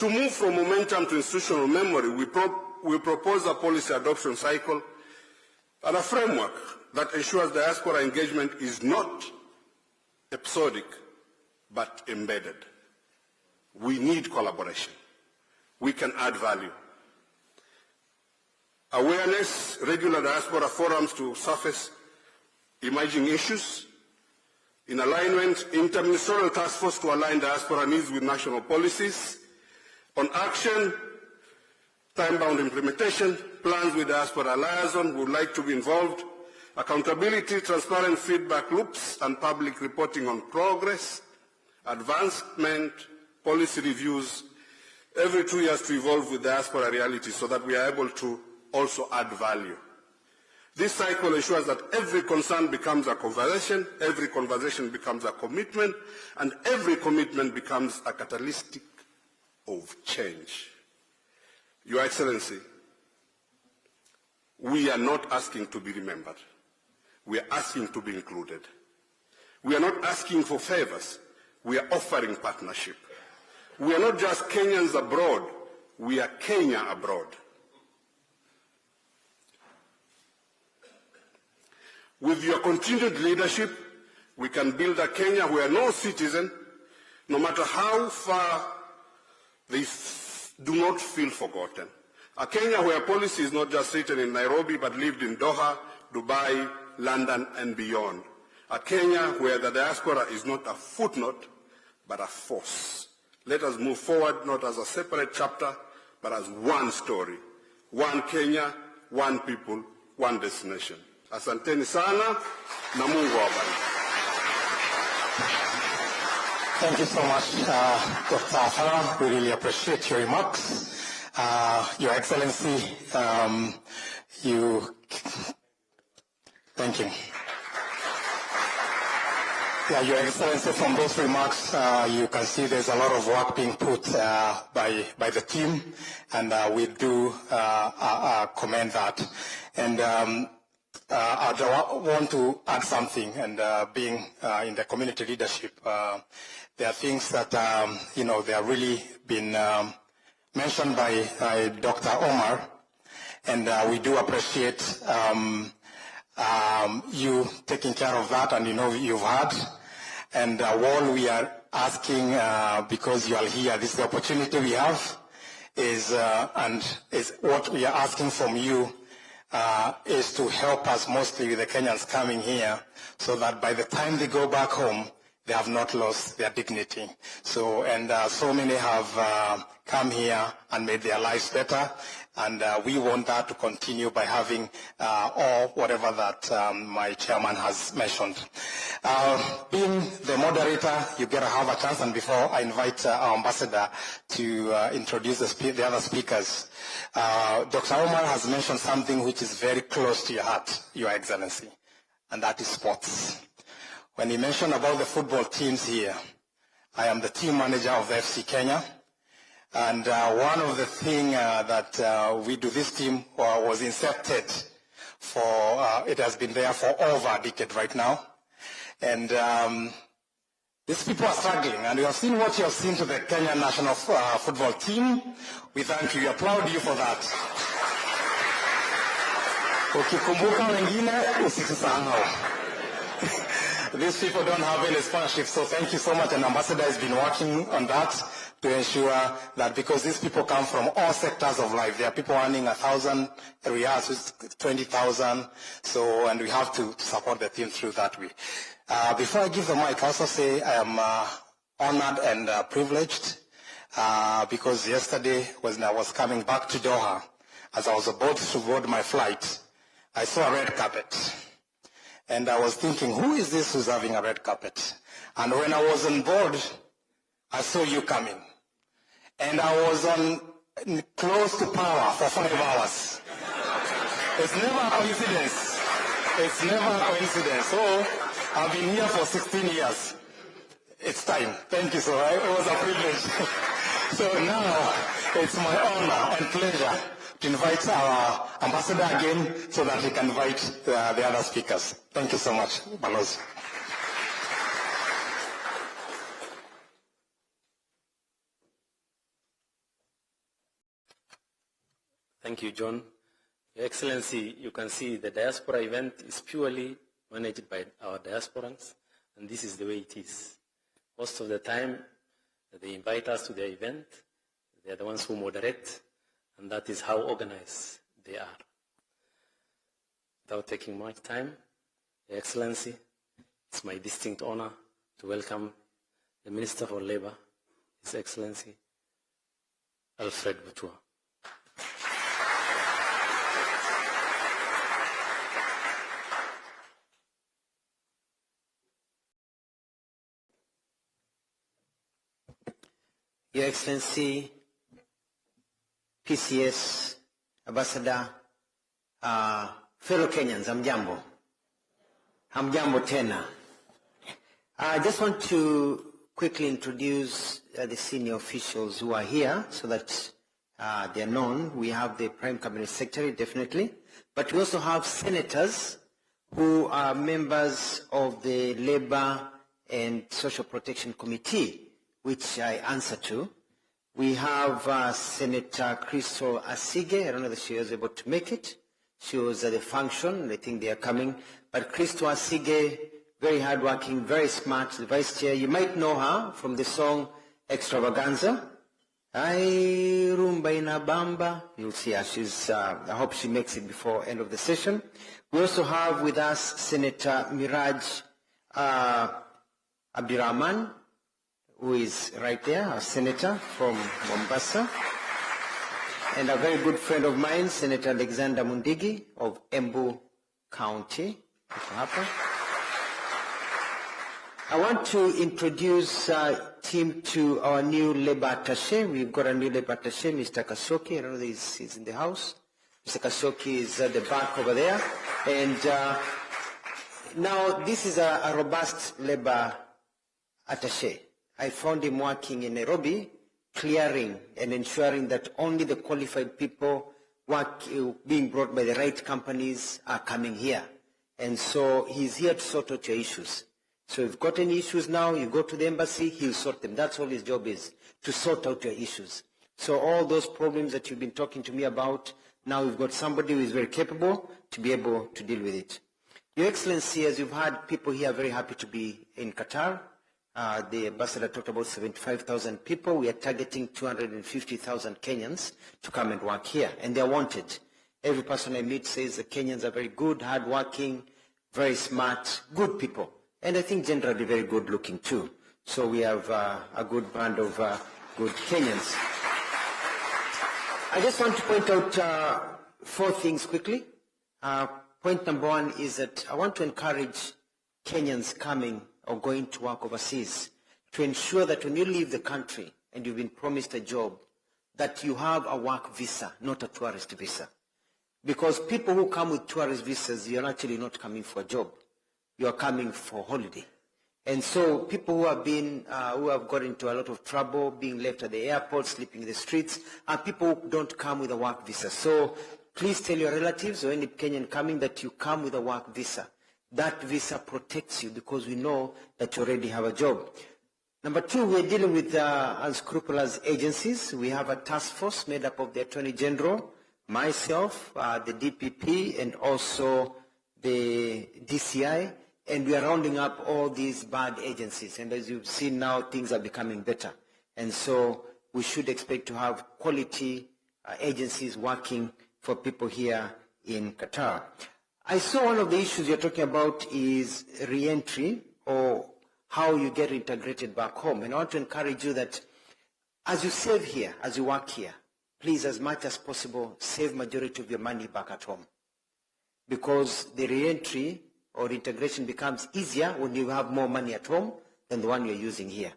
To move from momentum to institutional memory, we propose a policy adoption cycle and a framework that ensures diaspora engagement is not episodic, but embedded. We need collaboration. We can add value. Awareness, regular diaspora forums to surface emerging issues. In alignment, interministerial task force to align diaspora needs with national policies. On action, time-bound implementation, plans with diaspora liaison would like to be involved. Accountability, transparent feedback loops, and public reporting on progress. Advancement, policy reviews, every 2 years to evolve with diaspora reality so that we are able to also add value. This cycle ensures that every concern becomes a conversation, every conversation becomes a commitment, and every commitment becomes a catalytic of change. Your Excellency, we are not asking to be remembered. We are asking to be included. We are not asking for favors. We are offering partnership. We are not just Kenyans abroad. We are Kenya abroad. With your continued leadership, we can build a Kenya where no citizen, no matter how far they do not feel forgotten. A Kenya where policy is not just written in Nairobi, but lived in Doha, Dubai, London, and beyond. A Kenya where the diaspora is not a footnote, but a force. Let us move forward not as a separate chapter, but as one story. One Kenya, one people, one destination. Asanteni sana na Mungu awabariki. Thank you so much, Dr. Afara. We really appreciate your remarks. Your Excellency, thank you. Yeah, Your Excellency, from those remarks, you can see there's a lot of work being put by the team, and we do commend that. And I want to add something, and being in the community leadership, there are things that, they are really been mentioned by Dr. Omar, and we do appreciate you taking care of that, and you've had. And while we are asking, because you are here, this is the opportunity we have, is what we are asking from you is to help us mostly with the Kenyans coming here, so that by the time they go back home, they have not lost their dignity. So many have come here and made their lives better, and we want that to continue by having whatever that my chairman has mentioned. Being the moderator, you get to have a chance, and before I invite our ambassador to introduce the other speakers, Dr. Omar has mentioned something which is very close to your heart, Your Excellency, and that is sports. When he mentioned about the football teams here, I am the team manager of the FC Kenya, and one of the things that we do, this team was incepted it has been there for over a decade right now, and these people are struggling, and you have seen what you have seen to the Kenya national football team. We thank you, we applaud you for that. Ukikumbuka wengine usisahau. These people don't have any sponsorship, so thank you so much. And Ambassador has been working on that to ensure that, because these people come from all sectors of life. There are people earning 1,000 riyals, 20,000. So, and we have to support the team through that way. Before I give the mic, I also say I am honored and privileged because yesterday when I was coming back to Doha, as I was about to board my flight, I saw a red carpet. And I was thinking, who is this who's having a red carpet? And when I was on board, I saw you coming. And I was close to power for 5 hours. It's never a coincidence. It's never a coincidence. So I've been here for 16 years. It's time. Thank you, sir. It was a privilege. So now it's my honor and pleasure to invite our ambassador again so that he can invite the other speakers. Thank you so much, Balozi. Thank you, John. Your Excellency, you can see the diaspora event is purely managed by our diasporans, and this is the way it is. Most of the time, they invite us to their event, they are the ones who moderate, and that is how organized they are. Without taking much time, Your Excellency, it's my distinct honor to welcome the Minister for Labor, His Excellency, Alfred Mutua. Your Excellency, PCS, Ambassador, fellow Kenyans, hamjambo. Hamjambo tena. I just want to quickly introduce the senior officials who are here so that they are known. We have the Prime Cabinet Secretary, definitely, but we also have senators who are members of the Labor and Social Protection Committee, which I answer to. We have Senator Crystal Asige. I don't know if she was able to make it. She was at the function. I think they are coming. But Crystal Asige, very hardworking, very smart, the Vice Chair. You might know her from the song Extravaganza. Ay, rumba inabamba. You'll see her. I hope she makes it before end of the session. We also have with us Senator Miraj Abdirahman, who is right there, a senator from Mombasa, and a very good friend of mine, Senator Alexander Mundigi of Embu County. I want to introduce Tim to our new labor attaché. We've got a new labor attaché, Mr. Kasoki. I don't know if he's in the house. Mr. Kasoki is at the back over there. And now this is a robust labor attaché. I found him working in Nairobi, clearing and ensuring that only the qualified people being brought by the right companies are coming here. And so he's here to sort out your issues. So if you've got any issues now, you go to the embassy, he'll sort them. That's all his job is, to sort out your issues. So all those problems that you've been talking to me about, now we've got somebody who is very capable to be able to deal with it. Your Excellency, as you've had people here very happy to be in Qatar, the ambassador talked about 75,000 people. We are targeting 250,000 Kenyans to come and work here, and they are wanted. Every person I meet says the Kenyans are very good, hardworking, very smart, good people. And I think generally very good looking too. So we have a good band of good Kenyans. I just want to point out 4 things quickly. Point number 1 is that I want to encourage Kenyans coming or going to work overseas to ensure that when you leave the country and you've been promised a job, that you have a work visa, not a tourist visa. Because people who come with tourist visas, you're actually not coming for a job. You are coming for holiday. And so people who have been, who have got into a lot of trouble, being left at the airport, sleeping in the streets, are people who don't come with a work visa. So please tell your relatives or any Kenyan coming that you come with a work visa. That visa protects you because we know that you already have a job. Number 2, we're dealing with unscrupulous agencies. We have a task force made up of the Attorney General, myself, the DPP, and also the DCI. And we are rounding up all these bad agencies. And as you've seen now, things are becoming better. And so we should expect to have quality agencies working for people here in Qatar. I saw one of the issues you're talking about is re-entry, or how you get integrated back home. And I want to encourage you that as you save here, as you work here, please, as much as possible, save majority of your money back at home. Because the re-entry or integration becomes easier when you have more money at home than the one you're using here.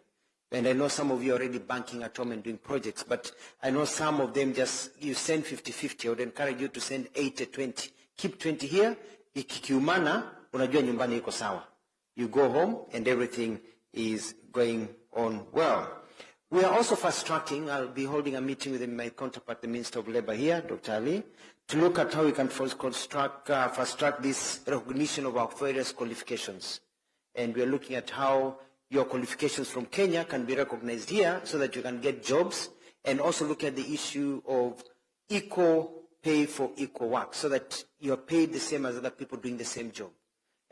And I know some of you are already banking at home and doing projects, but I know some of them just, you send 50-50. I would encourage you to send 80-20. Keep 20 here. Ikikiumana, unajua nyumbani iko sawa. You go home and everything is going on well. We are also fast-tracking. I'll be holding a meeting with my counterpart, the Minister of Labor here, Dr. Ali, to look at how we can fast-track this recognition of our various qualifications. And we are looking at how your qualifications from Kenya can be recognized here so that you can get jobs, and also look at the issue of equal pay for equal work so that you're paid the same as other people doing the same job,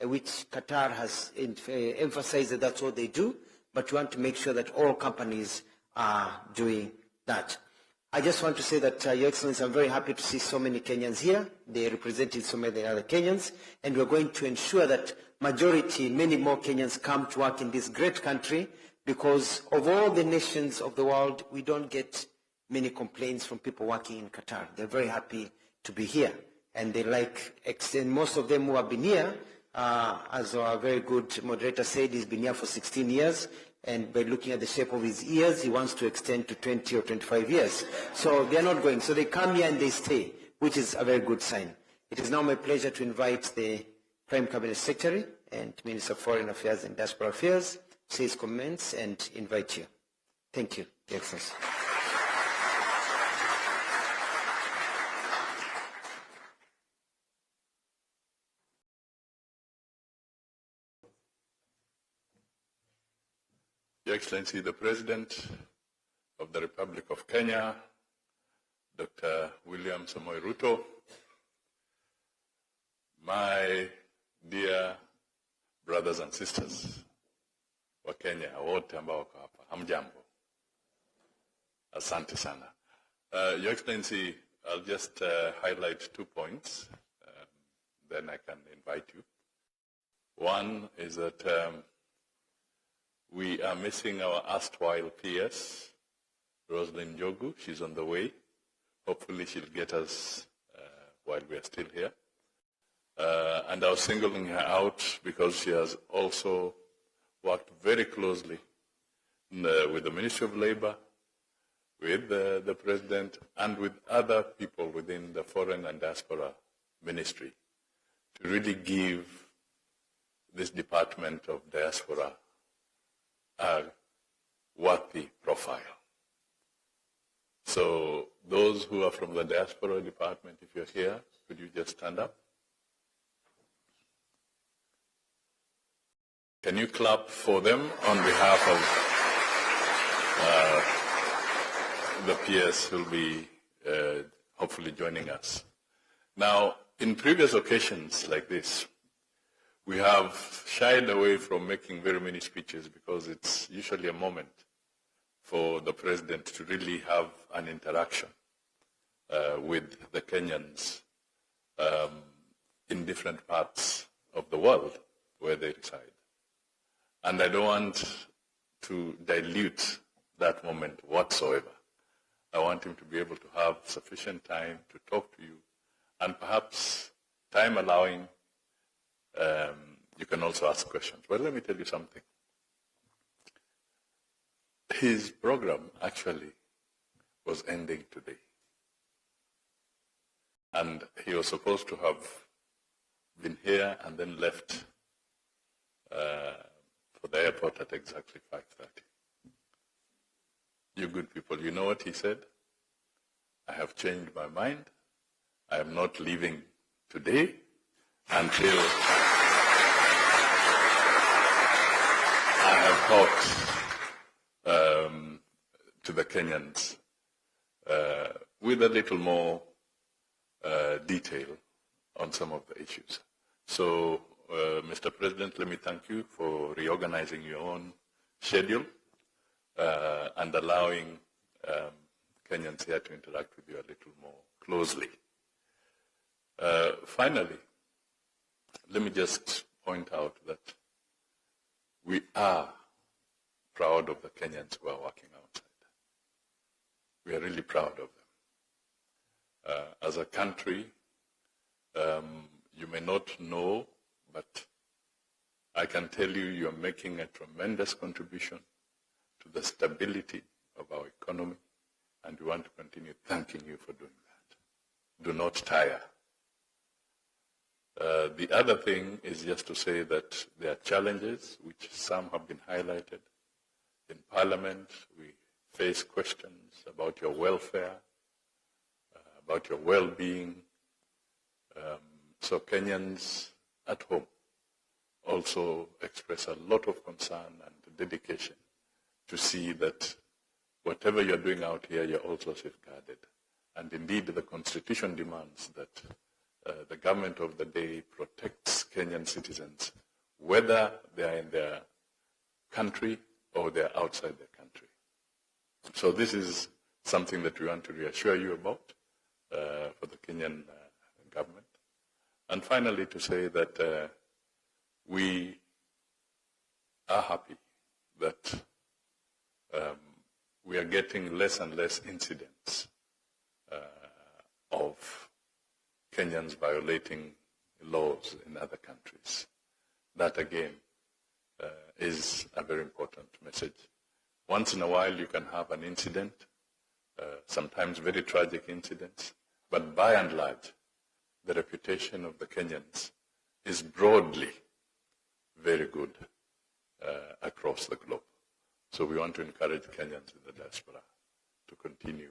which Qatar has emphasized that that's what they do, but we want to make sure that all companies are doing that. I just want to say that, Your Excellency, I'm very happy to see so many Kenyans here. They represented so many other Kenyans, and we're going to ensure that many more Kenyans come to work in this great country, because of all the nations of the world, we don't get many complaints from people working in Qatar. They're very happy to be here, and they most of them who have been here, as our very good moderator said, he's been here for 16 years, and by looking at the shape of his ears, he wants to extend to 20 or 25 years. So they're not going. So they come here and they stay, which is a very good sign. It is now my pleasure to invite the Prime Cabinet Secretary and Minister of Foreign Affairs and Diaspora Affairs to say his comments and invite you. Thank you, Your Excellency. Your Excellency, the President of the Republic of Kenya, Dr. William Samoei Ruto, my dear brothers and sisters wa Kenya wote ambao wako hapa, hamjambo. Asante sana. Your Excellency, I'll just highlight 2 points, then I can invite you. One is that we are missing our erstwhile PS, Rosalind Jogu. She's on the way. Hopefully she'll get us while we are still here. And I was singling her out because she has also worked very closely with the Ministry of Labor, with the President, and with other people within the Foreign and Diaspora Ministry to really give this Department of Diaspora a worthy profile. So those who are from the Diaspora Department, if you're here, could you just stand up? Can you clap for them on behalf of the PS who will be hopefully joining us? Now, in previous occasions like this, we have shied away from making very many speeches because it's usually a moment for the President to really have an interaction with the Kenyans in different parts of the world where they reside. And I don't want to dilute that moment whatsoever. I want him to be able to have sufficient time to talk to you, and perhaps, time allowing, you can also ask questions. Well, let me tell you something. His program actually was ending today. And he was supposed to have been here and then left for the airport at exactly 5:30. You good people, you know what he said? I have changed my mind. I am not leaving today until I have talked to the Kenyans with a little more detail on some of the issues. So, Mr. President, let me thank you for reorganizing your own schedule and allowing Kenyans here to interact with you a little more closely. Finally, let me just point out that we are proud of the Kenyans who are working outside. We are really proud of them. As a country, you may not know, but I can tell you, you are making a tremendous contribution to the stability of our economy, and we want to continue thanking you for doing that. Do not tire. The other thing is just to say that there are challenges, which some have been highlighted. In Parliament, we face questions about your welfare, about your well-being. So Kenyans at home also express a lot of concern and dedication to see that whatever you're doing out here, you're also safeguarded. And indeed, the Constitution demands that the government of the day protects Kenyan citizens, whether they are in their country or they are outside their country. So this is something that we want to reassure you about for the Kenyan government. And finally, to say that we are happy that we are getting less and less incidents of Kenyans violating laws in other countries. That, again, is a very important message. Once in a while, you can have an incident, sometimes very tragic incidents, but by and large, the reputation of the Kenyans is broadly very good across the globe. So we want to encourage Kenyans in the diaspora to continue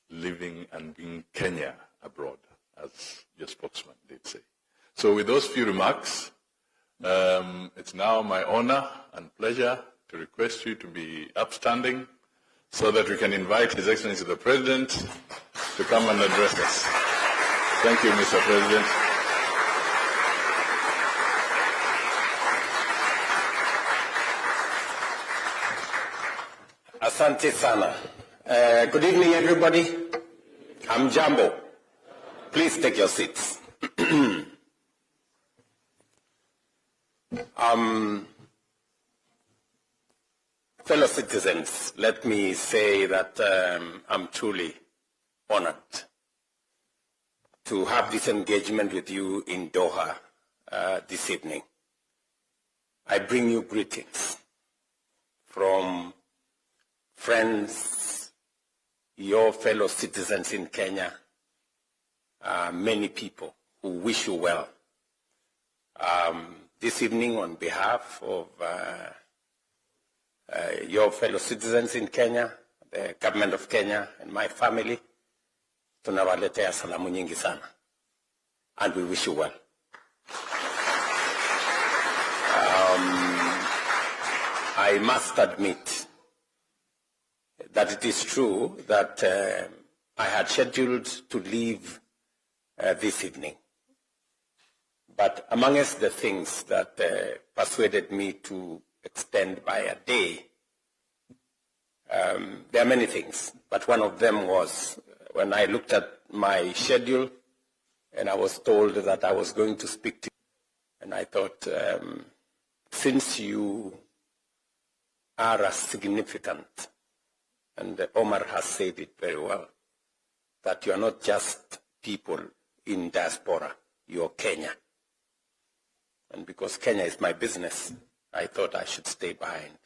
living and being Kenya abroad, as your spokesman did say. So with those few remarks, it's now my honor and pleasure to request you to be upstanding so that we can invite His Excellency the President to come and address us. Thank you, Mr. President. Asante sana. Good evening, everybody. I'm Jambo. Please take your seats. Fellow citizens, let me say that I'm truly honored to have this engagement with you in Doha this evening. I bring you greetings from friends, your fellow citizens in Kenya, many people who wish you well. This evening, on behalf of your fellow citizens in Kenya, the government of Kenya, and my family, tunawaletea salamu nyingi sana, and we wish you well. I must admit that it is true that I had scheduled to leave this evening. But amongst the things that persuaded me to extend by a day, there are many things, but one of them was when I looked at my schedule and I was told that I was going to speak to you, and I thought, since you are as significant, and Omar has said it very well, that you are not just people in diaspora, you are Kenya. And because Kenya is my business, I thought I should stay behind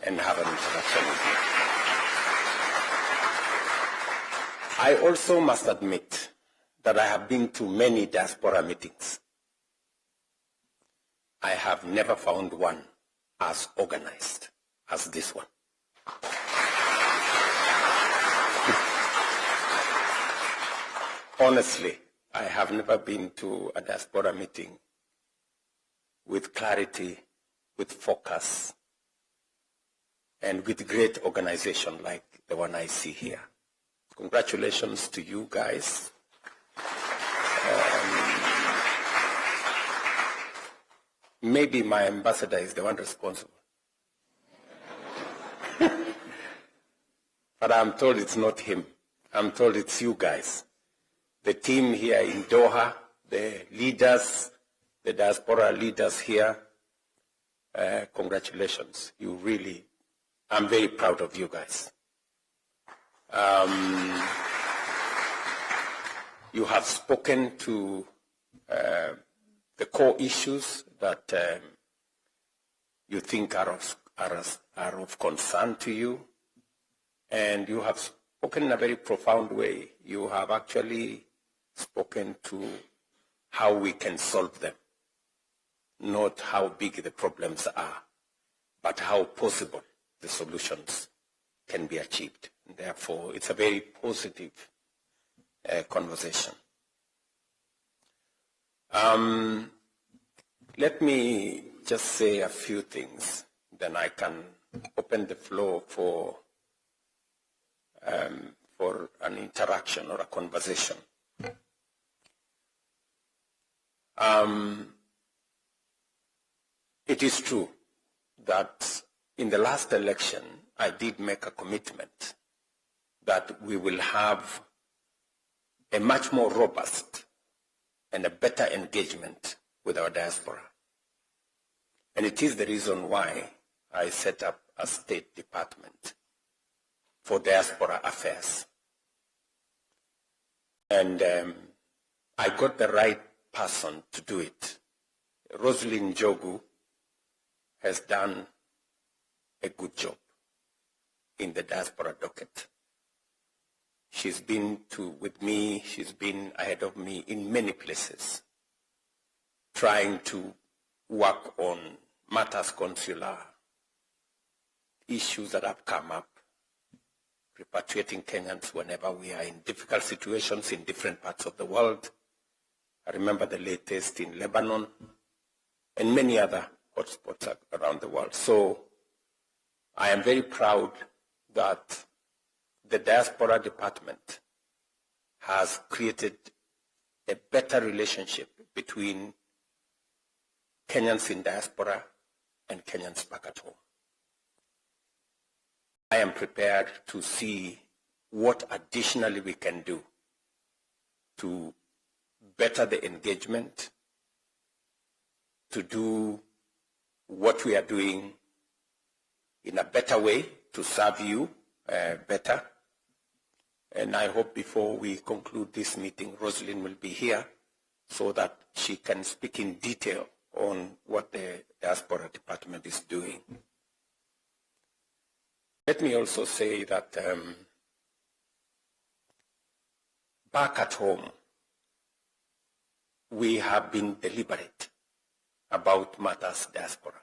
and have an introduction with you. I also must admit that I have been to many diaspora meetings. I have never found one as organized as this one. Honestly, I have never been to a diaspora meeting with clarity, with focus, and with great organization like the one I see here. Congratulations to you guys. Maybe my ambassador is the one responsible. But I'm told it's not him. I'm told it's you guys. The team here in Doha, the leaders, the diaspora leaders here, congratulations. You really, I'm very proud of you guys. You have spoken to the core issues that you think are of concern to you, and you have spoken in a very profound way. You have actually spoken to how we can solve them, not how big the problems are, but how possible the solutions can be achieved. Therefore, it's a very positive conversation. Let me just say a few things, then I can open the floor for for an interaction or a conversation. It is true that in the last election, I did make a commitment that we will have a much more robust and a better engagement with our diaspora. And it is the reason why I set up a State Department for Diaspora Affairs. And I got the right person to do it. Rosalind Jogu has done a good job in the diaspora docket. She's been with me, she's been ahead of me in many places, trying to work on matters consular, issues that have come up, repatriating Kenyans whenever we are in difficult situations in different parts of the world. I remember the latest in Lebanon and many other hotspots around the world. So I am very proud that the Diaspora Department has created a better relationship between Kenyans in diaspora and Kenyans back at home. I am prepared to see what additionally we can do to better the engagement, to do what we are doing in a better way to serve you better. And I hope before we conclude this meeting, Rosalind will be here so that she can speak in detail on what the Diaspora Department is doing. Let me also say that back at home, we have been deliberate about matters diaspora.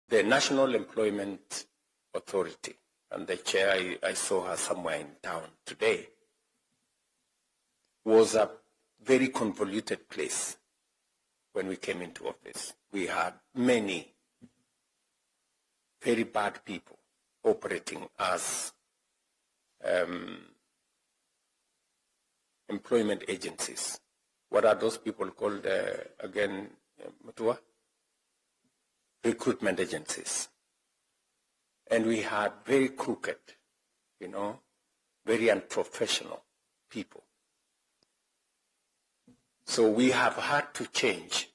The National Employment Authority, and the chair, I saw her somewhere in town today, was a very convoluted place when we came into office. We had many very bad people operating as employment agencies. What are those people called again, Mutua? Recruitment agencies. And we had very crooked, very unprofessional people. So we have had to change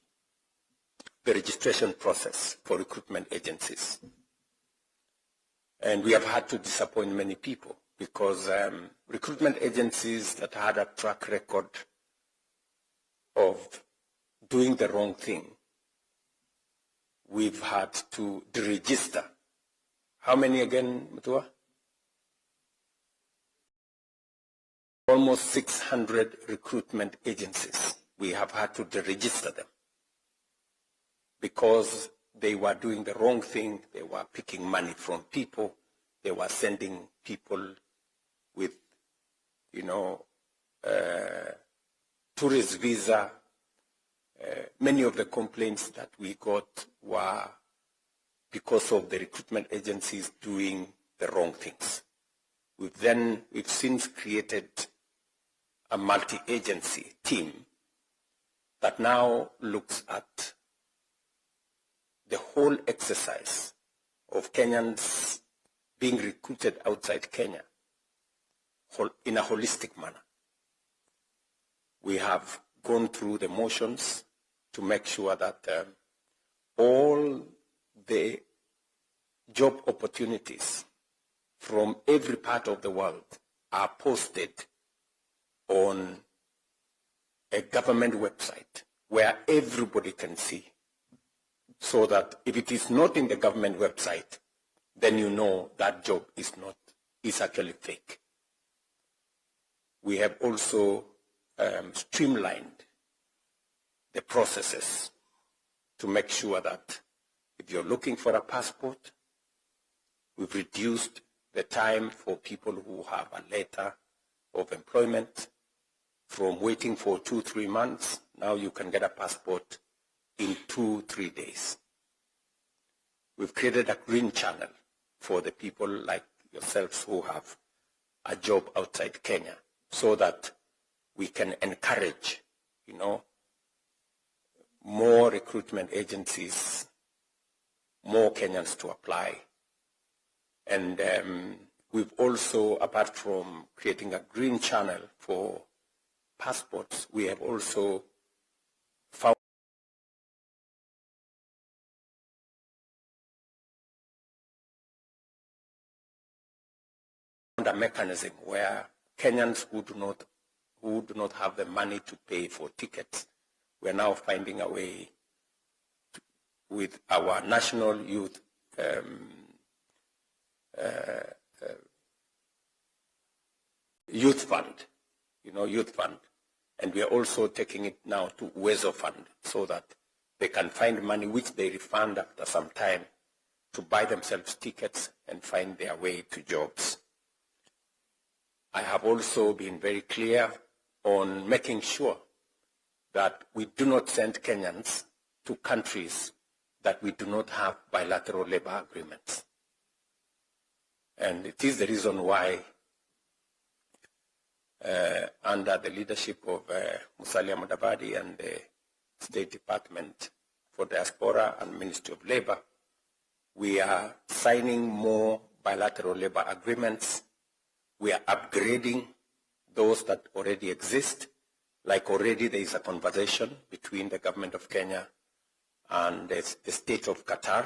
the registration process for recruitment agencies. And we have had to disappoint many people because recruitment agencies that had a track record of doing the wrong thing, we've had to deregister. How many again, Mutua? Almost 600 recruitment agencies. We have had to deregister them because they were doing the wrong thing. They were picking money from people. They were sending people with, tourist visa. Many of the complaints that we got were because of the recruitment agencies doing the wrong things. We've since created a multi-agency team that now looks at the whole exercise of Kenyans being recruited outside Kenya in a holistic manner. We have gone through the motions to make sure that all the job opportunities from every part of the world are posted on a government website where everybody can see, so that if it is not in the government website, then you know that job is actually fake. We have also streamlined the processes to make sure that if you're looking for a passport, we've reduced the time for people who have a letter of employment from waiting for 2-3 months. Now you can get a passport in 2-3 days. We've created a green channel for the people like yourselves who have a job outside Kenya, so that we can encourage, more recruitment agencies, more Kenyans to apply. And we've also, apart from creating a green channel for passports, we have also found a mechanism where Kenyans who do not have the money to pay for tickets, we're now finding a way with our national youth fund, youth fund, and we are also taking it now to Uwezo Fund, so that they can find money which they refund after some time to buy themselves tickets and find their way to jobs. I have also been very clear on making sure that we do not send Kenyans to countries that we do not have bilateral labor agreements. And it is the reason why, under the leadership of Musalia Mudavadi and the State Department for Diaspora and Ministry of Labor, we are signing more bilateral labor agreements. We are upgrading those that already exist. Like already there is a conversation between the government of Kenya and the state of Qatar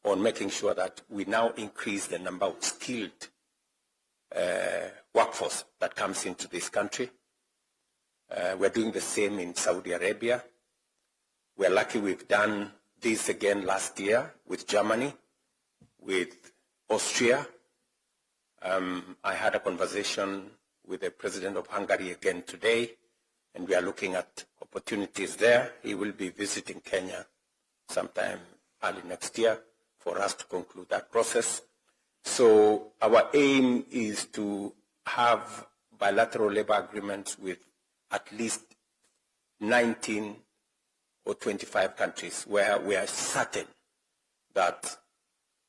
on making sure that we now increase the number of skilled workforce that comes into this country. We're doing the same in Saudi Arabia. We're lucky we've done this again last year with Germany, with Austria. I had a conversation with the president of Hungary again today, and we are looking at opportunities there. He will be visiting Kenya sometime early next year for us to conclude that process. So our aim is to have bilateral labor agreements with at least 19 or 25 countries where we are certain that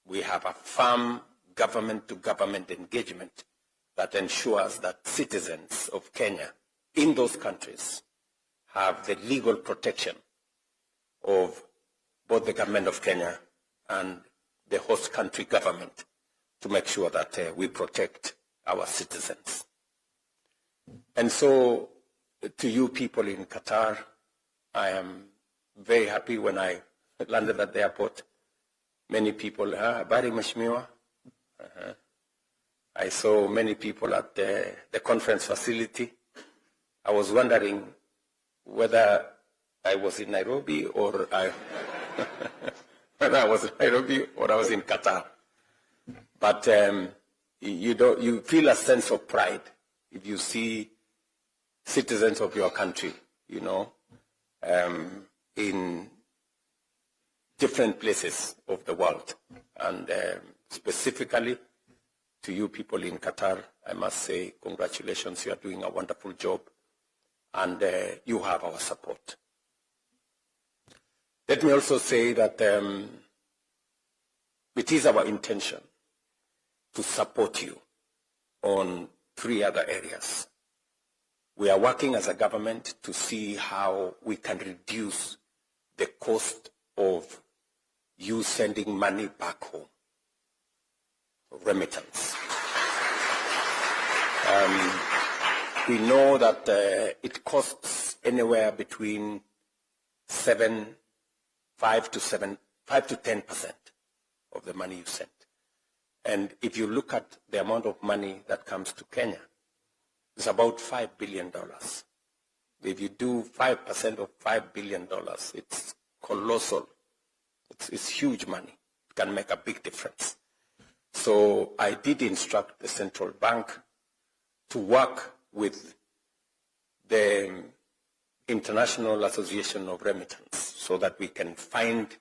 we have a firm government-to-government engagement that ensures that citizens of Kenya in those countries have the legal protection of both the government of Kenya and the host country government to make sure that we protect our citizens. And so, to you people in Qatar, I am very happy when I landed at the airport. Many people, Bari Mheshimiwa. I saw many people at the conference facility. I was wondering whether I was in Nairobi or whether I was in Nairobi or I was in Qatar. But you feel a sense of pride if you see citizens of your country, in different places of the world. And specifically to you people in Qatar, I must say congratulations, you are doing a wonderful job, and you have our support. Let me also say that it is our intention to support you on 3 other areas. We are working as a government to see how we can reduce the cost of you sending money back home, remittance. We know that it costs anywhere between 5 to 10% of the money you send. And if you look at the amount of money that comes to Kenya, it's about $5 billion. If you do 5% of $5 billion, it's colossal. It's huge money. It can make a big difference. So I did instruct the central bank to work with the International Association of Remittance so that we can find,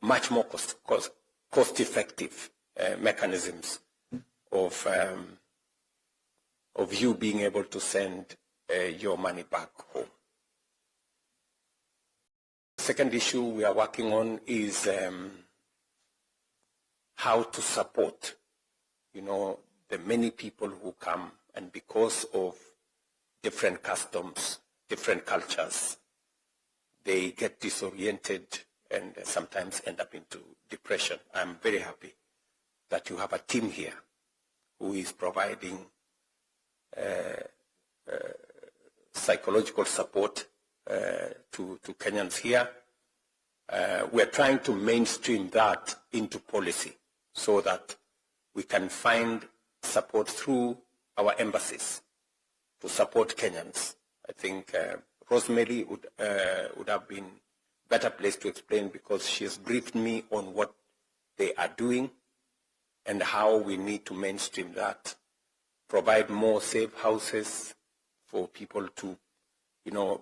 much more cost-effective mechanisms of you being able to send your money back home. The second issue we are working on is how to support the many people who come, and because of different customs, different cultures, they get disoriented and sometimes end up into depression. I'm very happy that you have a team here who is providing psychological support to Kenyans here. We're trying to mainstream that into policy so that we can find support through our embassies to support Kenyans. I think Rosemary would have been better placed to explain because she has briefed me on what they are doing and how we need to mainstream that, provide more safe houses for people to,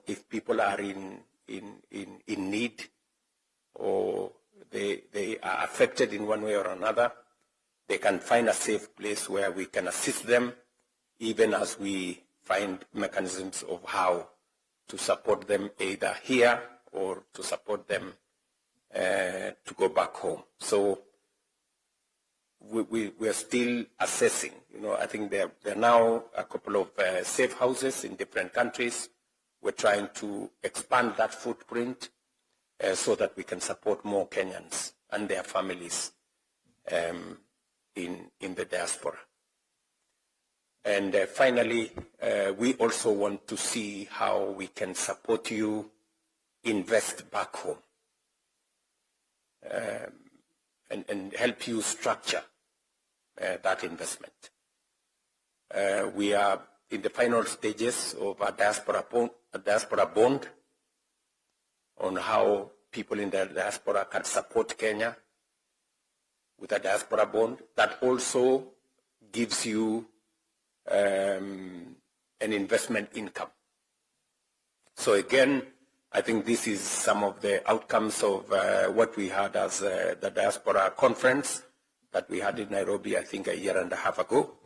if people are in need or they are affected in one way or another, they can find a safe place where we can assist them, even as we find mechanisms of how to support them either here or to support them to go back home. So we are still assessing. I think there are now a couple of safe houses in different countries. We're trying to expand that footprint so that we can support more Kenyans and their families in the diaspora. And finally, we also want to see how we can support you invest back home and help you structure that investment. We are in the final stages of a diaspora bond on how people in the diaspora can support Kenya with a diaspora bond that also gives you an investment income. So again, I think this is some of the outcomes of what we had as the diaspora conference that we had in Nairobi, I think a year and a half ago.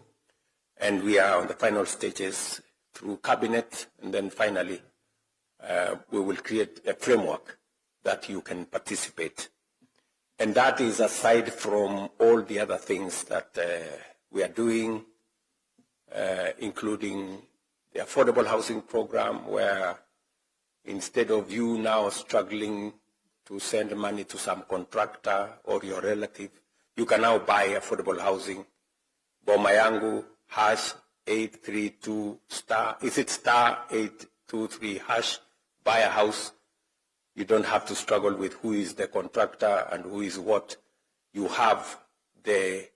And we are on the final stages through cabinet, and then finally we will create a framework that you can participate. And that is aside from all the other things that we are doing, including the affordable housing program, where instead of you now struggling to send money to some contractor or your relative, you can now buy affordable housing. Boma yangu #832 star, is it *823 #, buy a house. You don't have to struggle with who is the contractor and who is what. You have the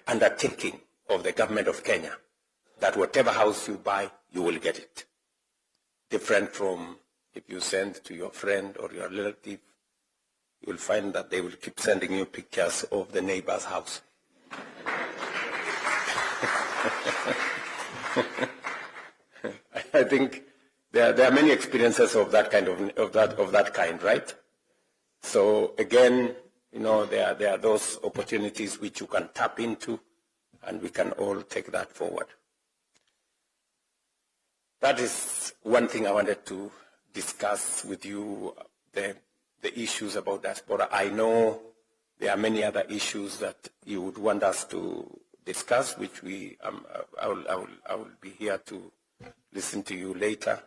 undertaking of the government of Kenya that whatever house you buy, you will get it. Different from if you send to your friend or your relative, you'll find that they will keep sending you pictures of the neighbor's house. I think there are many experiences of that kind of that kind, right? So again, there are those opportunities which you can tap into, and we can all take that forward. That is one thing I wanted to discuss with you, the issues about diaspora. I know there are many other issues that you would want us to discuss, which I will be here to listen to you later.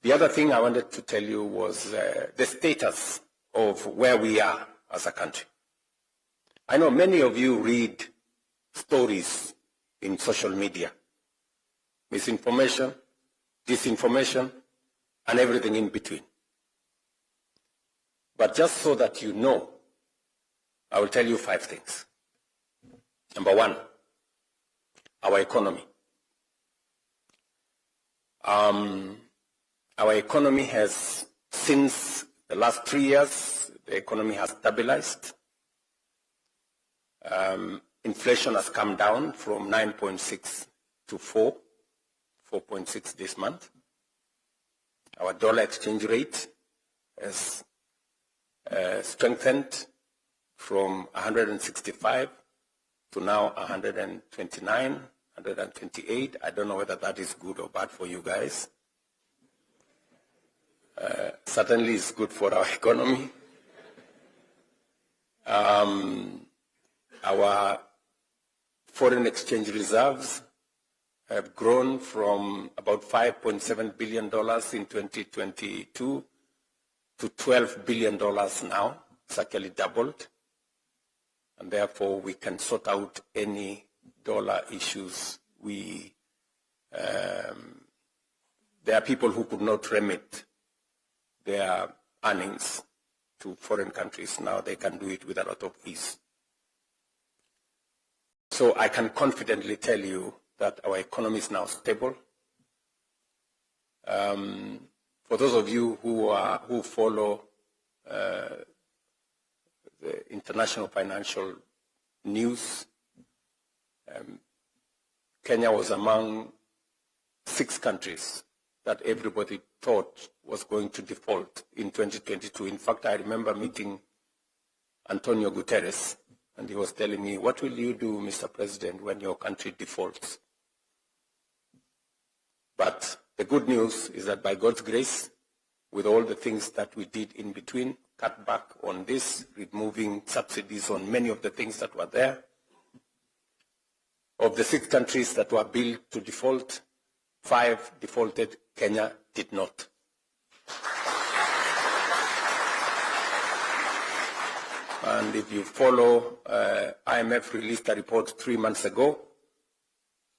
The other thing I wanted to tell you was the status of where we are as a country. I know many of you read stories in social media, misinformation, disinformation, and everything in between. But just so that you know, I will tell you 5 things. Number 1, our economy. Our economy has, since the last 3 years, the economy has stabilized. Inflation has come down from 9.6 to 4.6 this month. Our dollar exchange rate has strengthened from 165 to now 129, 128. I don't know whether that is good or bad for you guys. Certainly it's good for our economy. Our foreign exchange reserves have grown from about $5.7 billion in 2022 to $12 billion now. It's actually doubled. And therefore, we can sort out any dollar issues. There are people who could not remit their earnings to foreign countries. Now they can do it with a lot of ease. So I can confidently tell you that our economy is now stable. For those of you who follow the international financial news, Kenya was among 6 countries that everybody thought was going to default in 2022. In fact, I remember meeting Antonio Guterres, and he was telling me, what will you do, Mr. President, when your country defaults? But the good news is that by God's grace, with all the things that we did in between, cut back on this, removing subsidies on many of the things that were there, of the 6 countries that were billed to default, 5 defaulted, Kenya did not. And if you follow, IMF released a report 3 months ago.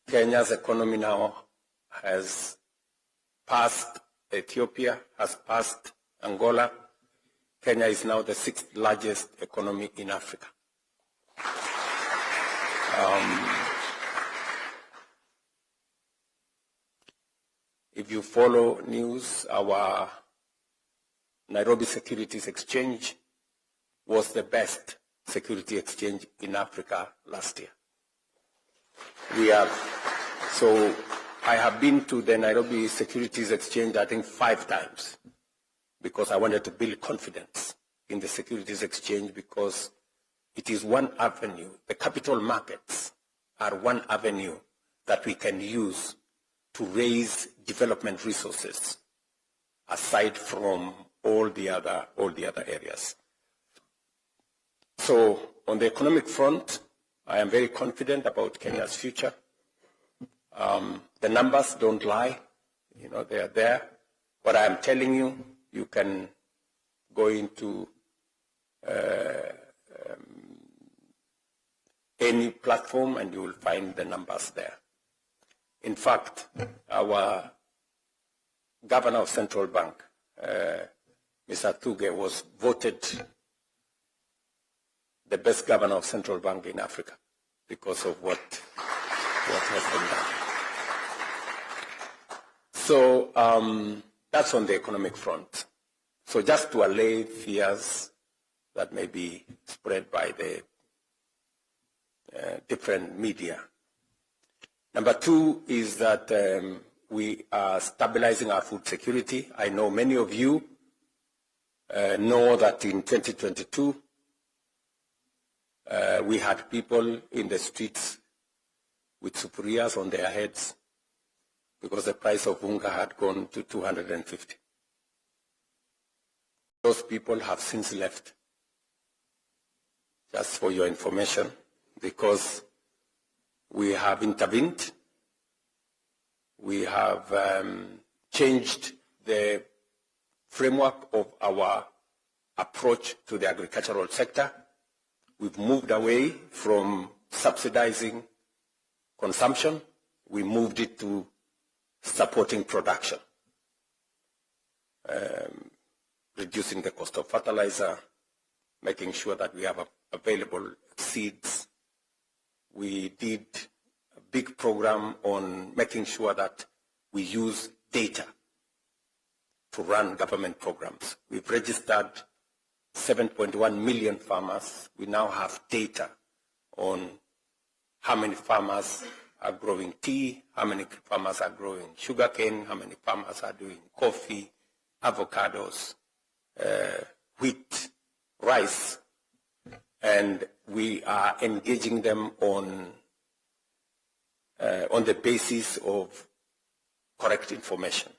Kenya's economy now has passed Ethiopia, has passed Angola. Kenya is now the 6th largest economy in Africa. If you follow news, our Nairobi Securities Exchange was the best security exchange in Africa last year. So I have been to the Nairobi Securities Exchange, I think 5 times, because I wanted to build confidence in the Securities Exchange, because it is one avenue. The capital markets are one avenue that we can use to raise development resources, aside from all the other areas. So on the economic front, I am very confident about Kenya's future. The numbers don't lie, they are there. What I am telling you, you can go into any platform and you will find the numbers there. In fact, our governor of Central Bank, Mr. Thuge, was voted the best governor of Central Bank in Africa because of what has been done. So that's on the economic front. So just to allay fears that may be spread by the different media. Number 2 is that we are stabilizing our food security. I know many of you know that in 2022, we had people in the streets with superiors on their heads because the price of unga had gone to 250. Those people have since left, just for your information, because we have intervened. We have changed the framework of our approach to the agricultural sector. We've moved away from subsidizing consumption. We moved it to supporting production, reducing the cost of fertilizer, making sure that we have available seeds. We did a big program on making sure that we use data to run government programs. We've registered 7.1 million farmers. We now have data on how many farmers are growing tea, how many farmers are growing sugarcane, how many farmers are doing coffee, avocados, wheat, rice, and we are engaging them on the basis of correct information.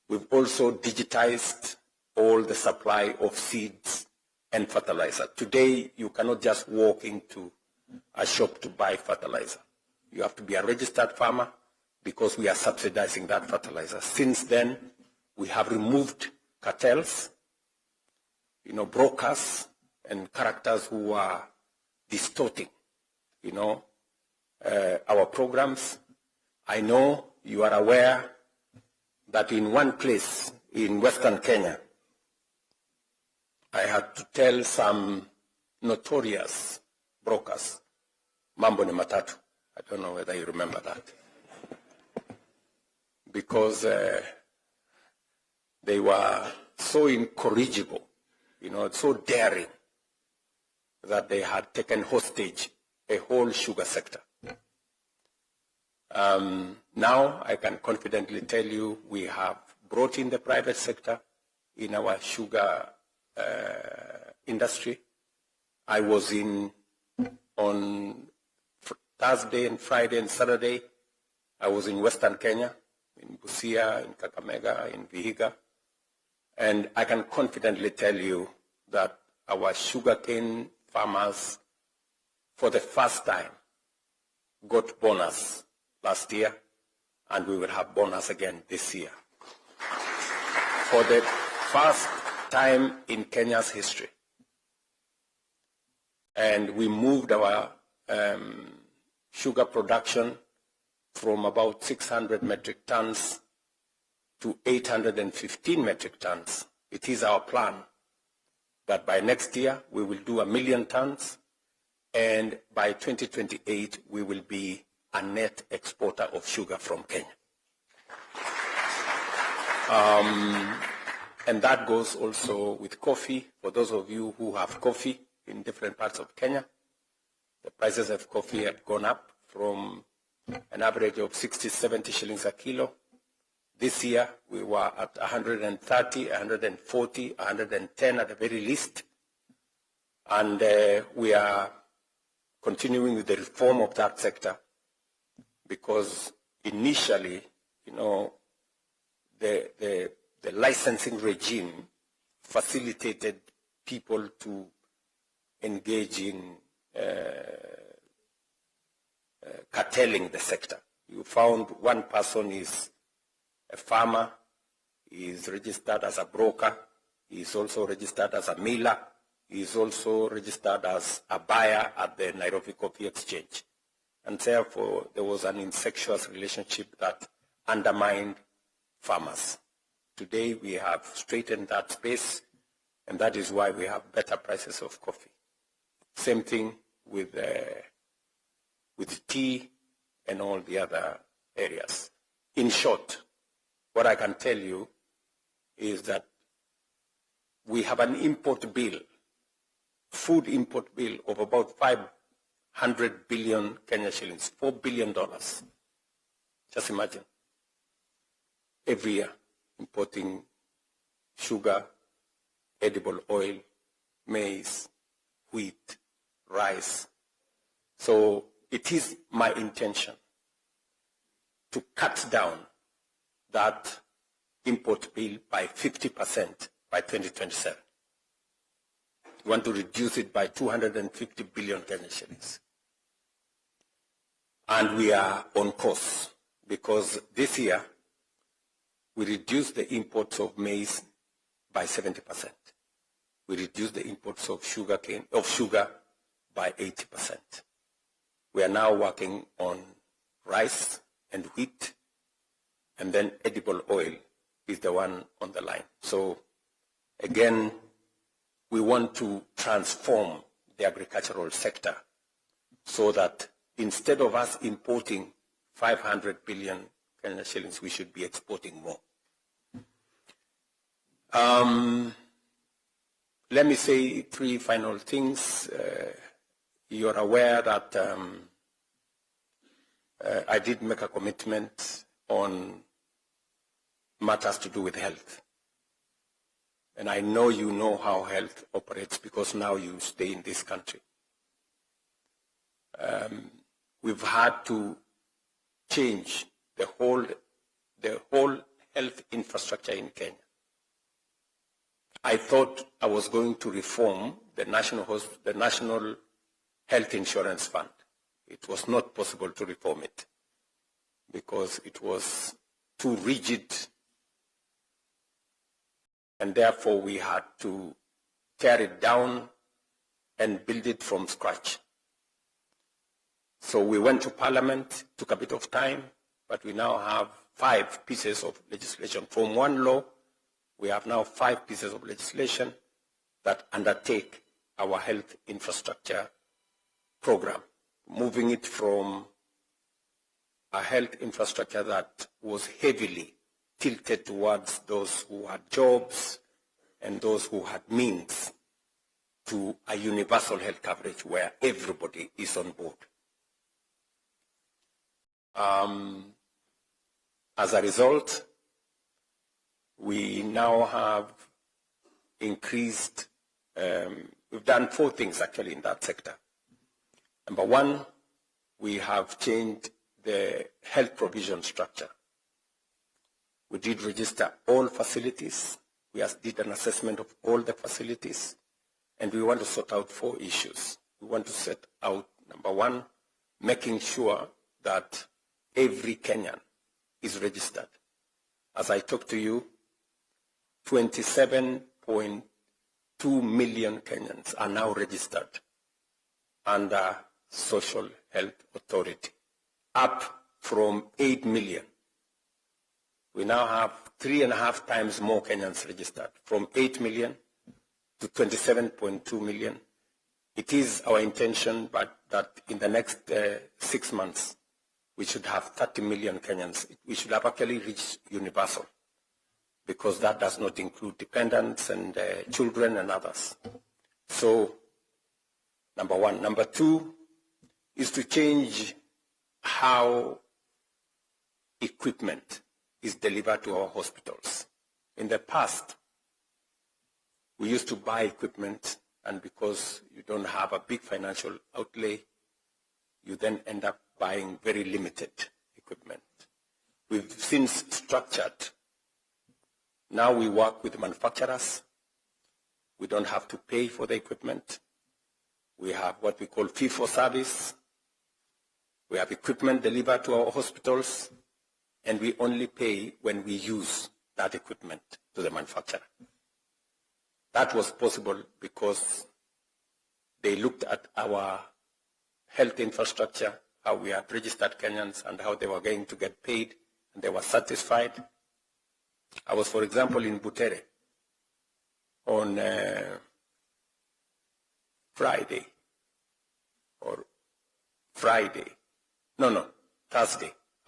We've also digitized all the supply of seeds and fertilizer. Today, you cannot just walk into a shop to buy fertilizer. You have to be a registered farmer because we are subsidizing that fertilizer. Since then, we have removed cartels, brokers and characters who are distorting, our programs. I know you are aware that in one place in Western Kenya, I had to tell some notorious brokers, mambo ni matatu. I don't know whether you remember that. Because they were so incorrigible, so daring, that they had taken hostage a whole sugar sector. Now I can confidently tell you we have brought in the private sector in our sugar industry. I was on Thursday and Friday and Saturday. I was in Western Kenya, in Busia, in Kakamega, in Vihiga. And I can confidently tell you that our sugarcane farmers, for the first time, got bonus last year, and we will have bonus again this year. For the first time in Kenya's history. And we moved our sugar production from about 600 metric tons to 815 metric tons. It is our plan that by next year we will do 1 million tons, and by 2028 we will be a net exporter of sugar from Kenya. And that goes also with coffee. For those of you who have coffee in different parts of Kenya, the prices of coffee have gone up from an average of 60, 70 shillings a kilo. This year, we were at 130, 140, 110 at the very least. And we are continuing with the reform of that sector because initially, the licensing regime facilitated people to engage in cartelling the sector. You found one person is a farmer, he is registered as a broker, he is also registered as a miller, he is also registered as a buyer at the Nairobi Coffee Exchange. And therefore, there was an incestuous relationship that undermined farmers. Today, we have straightened that space, and that is why we have better prices of coffee. Same thing with tea and all the other areas. In short, what I can tell you is that we have an import bill, food import bill of about 500 billion Kenya shillings, $4 billion. Just imagine. Every year, importing sugar, edible oil, maize, wheat, rice. So it is my intention to cut down that import bill by 50% by 2027. We want to reduce it by 250 billion Kenya shillings. And we are on course because this year we reduced the imports of maize by 70%. We reduced the imports of sugar by 80%. We are now working on rice and wheat, and then edible oil is the one on the line. So again, we want to transform the agricultural sector so that instead of us importing 500 billion Kenya shillings, we should be exporting more. Let me say 3 final things. You're aware that I did make a commitment on matters to do with health. And I know you know how health operates because now you stay in this country. We've had to change the whole health infrastructure in Kenya. I thought I was going to reform the national health insurance fund. It was not possible to reform it because it was too rigid, and therefore we had to tear it down and build it from scratch. So we went to Parliament, took a bit of time, but we now have 5 pieces of legislation. From one law, we have now 5 pieces of legislation that undertake our health infrastructure program, moving it from a health infrastructure that was heavily tilted towards those who had jobs and those who had means to a universal health coverage where everybody is on board. As a result, we now have increased, we've done 4 things actually in that sector. Number 1, we have changed the health provision structure. We did register all facilities. We did an assessment of all the facilities, and we want to sort out 4 issues. We want to set out, number 1, making sure that every Kenyan is registered. As I talk to you, 27.2 million Kenyans are now registered under Social Health Authority, up from 8 million. We now have 3.5 times more Kenyans registered, from 8 million to 27.2 million. It is our intention that in the next 6 months, we should have 30 million Kenyans. We should have actually reached universal, because that does not include dependents and children and others. So, number 1. Number 2 is to change how equipment is delivered to our hospitals. In the past, we used to buy equipment, and because you don't have a big financial outlay, you then end up buying very limited equipment. We've since structured. Now we work with manufacturers. We don't have to pay for the equipment. We have what we call fee for service. We have equipment delivered to our hospitals, and we only pay when we use that equipment to the manufacturer. That was possible because they looked at our health infrastructure, how we had registered Kenyans and how they were going to get paid, and they were satisfied. I was, for example, in Butere on Thursday.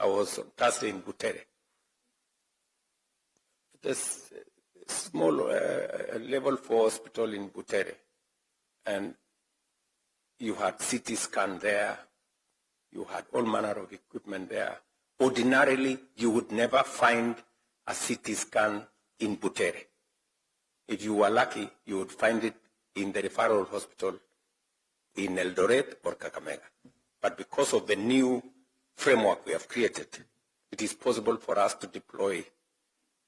I was on Thursday in Butere. This small level 4 hospital in Butere, and you had CT scan there, you had all manner of equipment there. Ordinarily, you would never find a CT scan in Butere. If you were lucky, you would find it in the referral hospital in Eldoret or Kakamega. But because of the new framework we have created, it is possible for us to deploy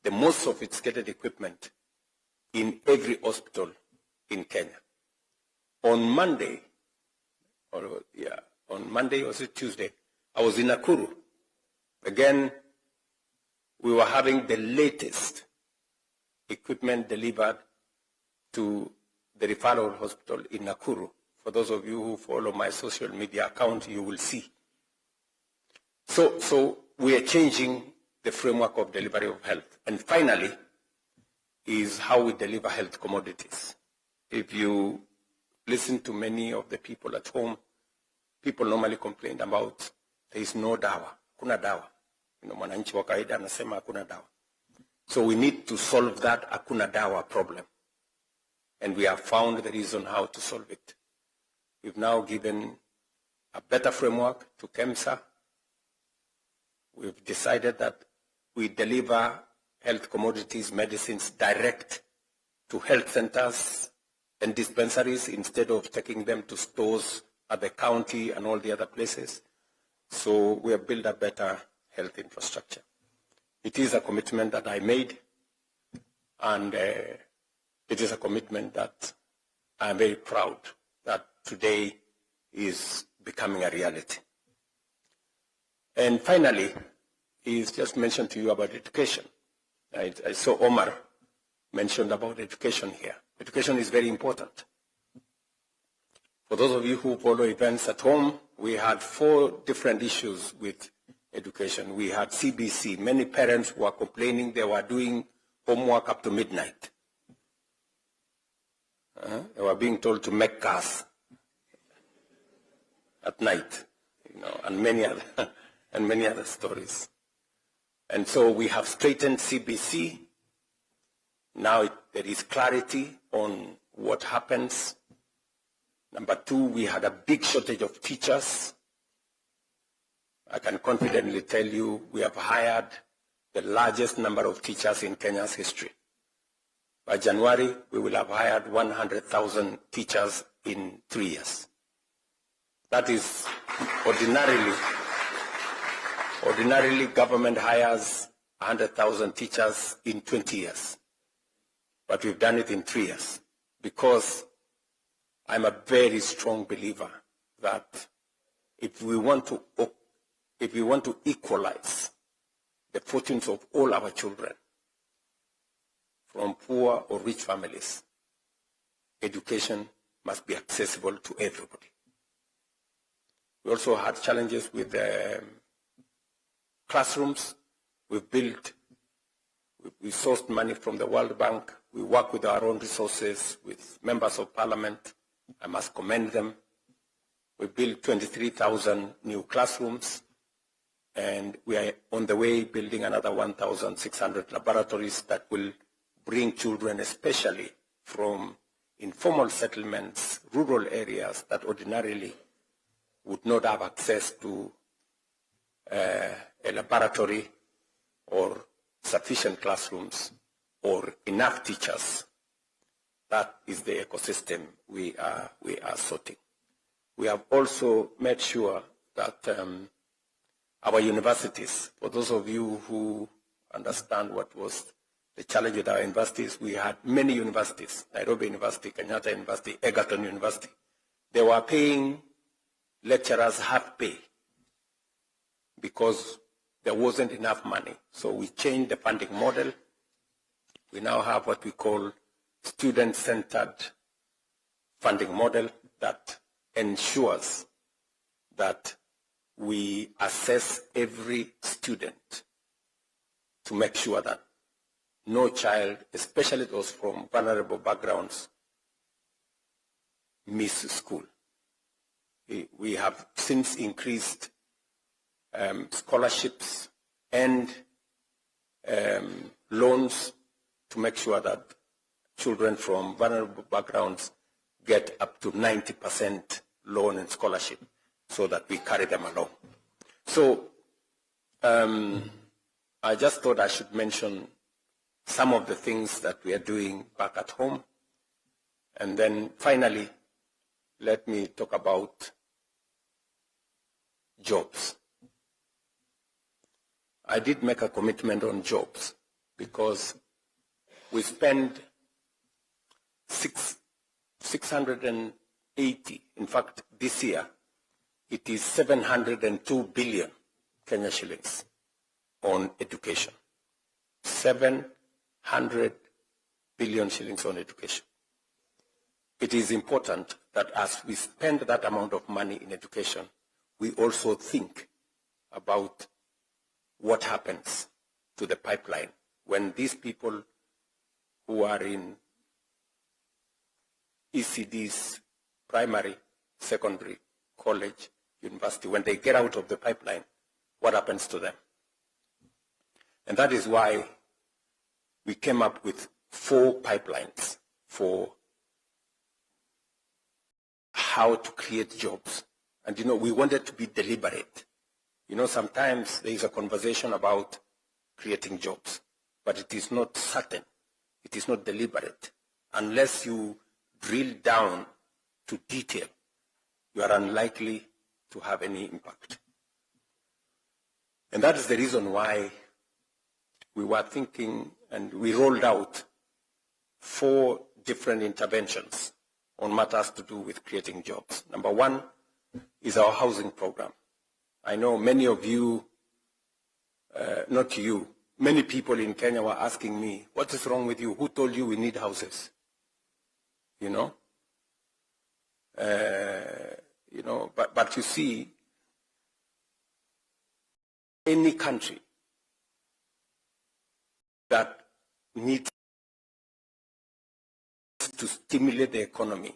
the most sophisticated equipment in every hospital in Kenya. On Monday, or was it Tuesday, I was in Nakuru. Again, we were having the latest equipment delivered to the referral hospital in Nakuru. For those of you who follow my social media account, you will see. So we are changing the framework of delivery of health. And finally, is how we deliver health commodities. If you listen to many of the people at home, people normally complain about there is no dawa, kuna dawa. Mwananchi wa kawaida anasema hakuna dawa. So we need to solve that hakuna dawa problem. And we have found the reason how to solve it. We've now given a better framework to KEMSA. We've decided that we deliver health commodities, medicines direct to health centers and dispensaries instead of taking them to stores at the county and all the other places. So we have built a better health infrastructure. It is a commitment that I made, and it is a commitment that I'm very proud that today is becoming a reality. And finally, he's just mentioned to you about education. I saw Omar mentioned about education here. Education is very important. For those of you who follow events at home, we had 4 different issues with education. We had CBC. Many parents were complaining they were doing homework up to midnight. They were being told to make cars at night, and many other stories. And so we have straightened CBC. Now there is clarity on what happens. Number 2, we had a big shortage of teachers. I can confidently tell you we have hired the largest number of teachers in Kenya's history. By January, we will have hired 100,000 teachers in 3 years. That is ordinarily government hires 100,000 teachers in 20 years. But we've done it in 3 years because I'm a very strong believer that if we want to equalize the fortunes of all our children, from poor or rich families, education must be accessible to everybody. We also had challenges with classrooms. We sourced money from the World Bank. We work with our own resources, with members of parliament. I must commend them. We built 23,000 new classrooms, and we are on the way building another 1,600 laboratories that will bring children, especially from informal settlements, rural areas that ordinarily would not have access to a laboratory or sufficient classrooms or enough teachers. That is the ecosystem we are sorting. We have also made sure that our universities, for those of you who understand what was the challenge with our universities, we had many universities, Nairobi University, Kenyatta University, Egerton University. They were paying lecturers half pay because there wasn't enough money. So we changed the funding model. We now have what we call student-centered funding model that ensures that we assess every student to make sure that no child, especially those from vulnerable backgrounds, miss school. We have since increased scholarships and loans to make sure that children from vulnerable backgrounds get up to 90% loan and scholarship so that we carry them along. So I just thought I should mention some of the things that we are doing back at home. And then finally, let me talk about jobs. I did make a commitment on jobs because we spend 680, in fact, this year, it is 702 billion Kenya shillings on education. 700 billion shillings on education. It is important that as we spend that amount of money in education, we also think about what happens to the pipeline when these people who are in ECDs, primary, secondary, college, university, when they get out of the pipeline, what happens to them? And that is why we came up with 4 pipelines for how to create jobs. And we wanted to be deliberate. Sometimes there is a conversation about creating jobs, but it is not certain. It is not deliberate. Unless you drill down to detail, you are unlikely to have any impact. And that is the reason why we were thinking, and we rolled out 4 different interventions on matters to do with creating jobs. Number 1, is our housing program. I know many of you, not you, many people in Kenya were asking me, what is wrong with you? Who told you we need houses? You know? But you see, any country that needs to stimulate the economy,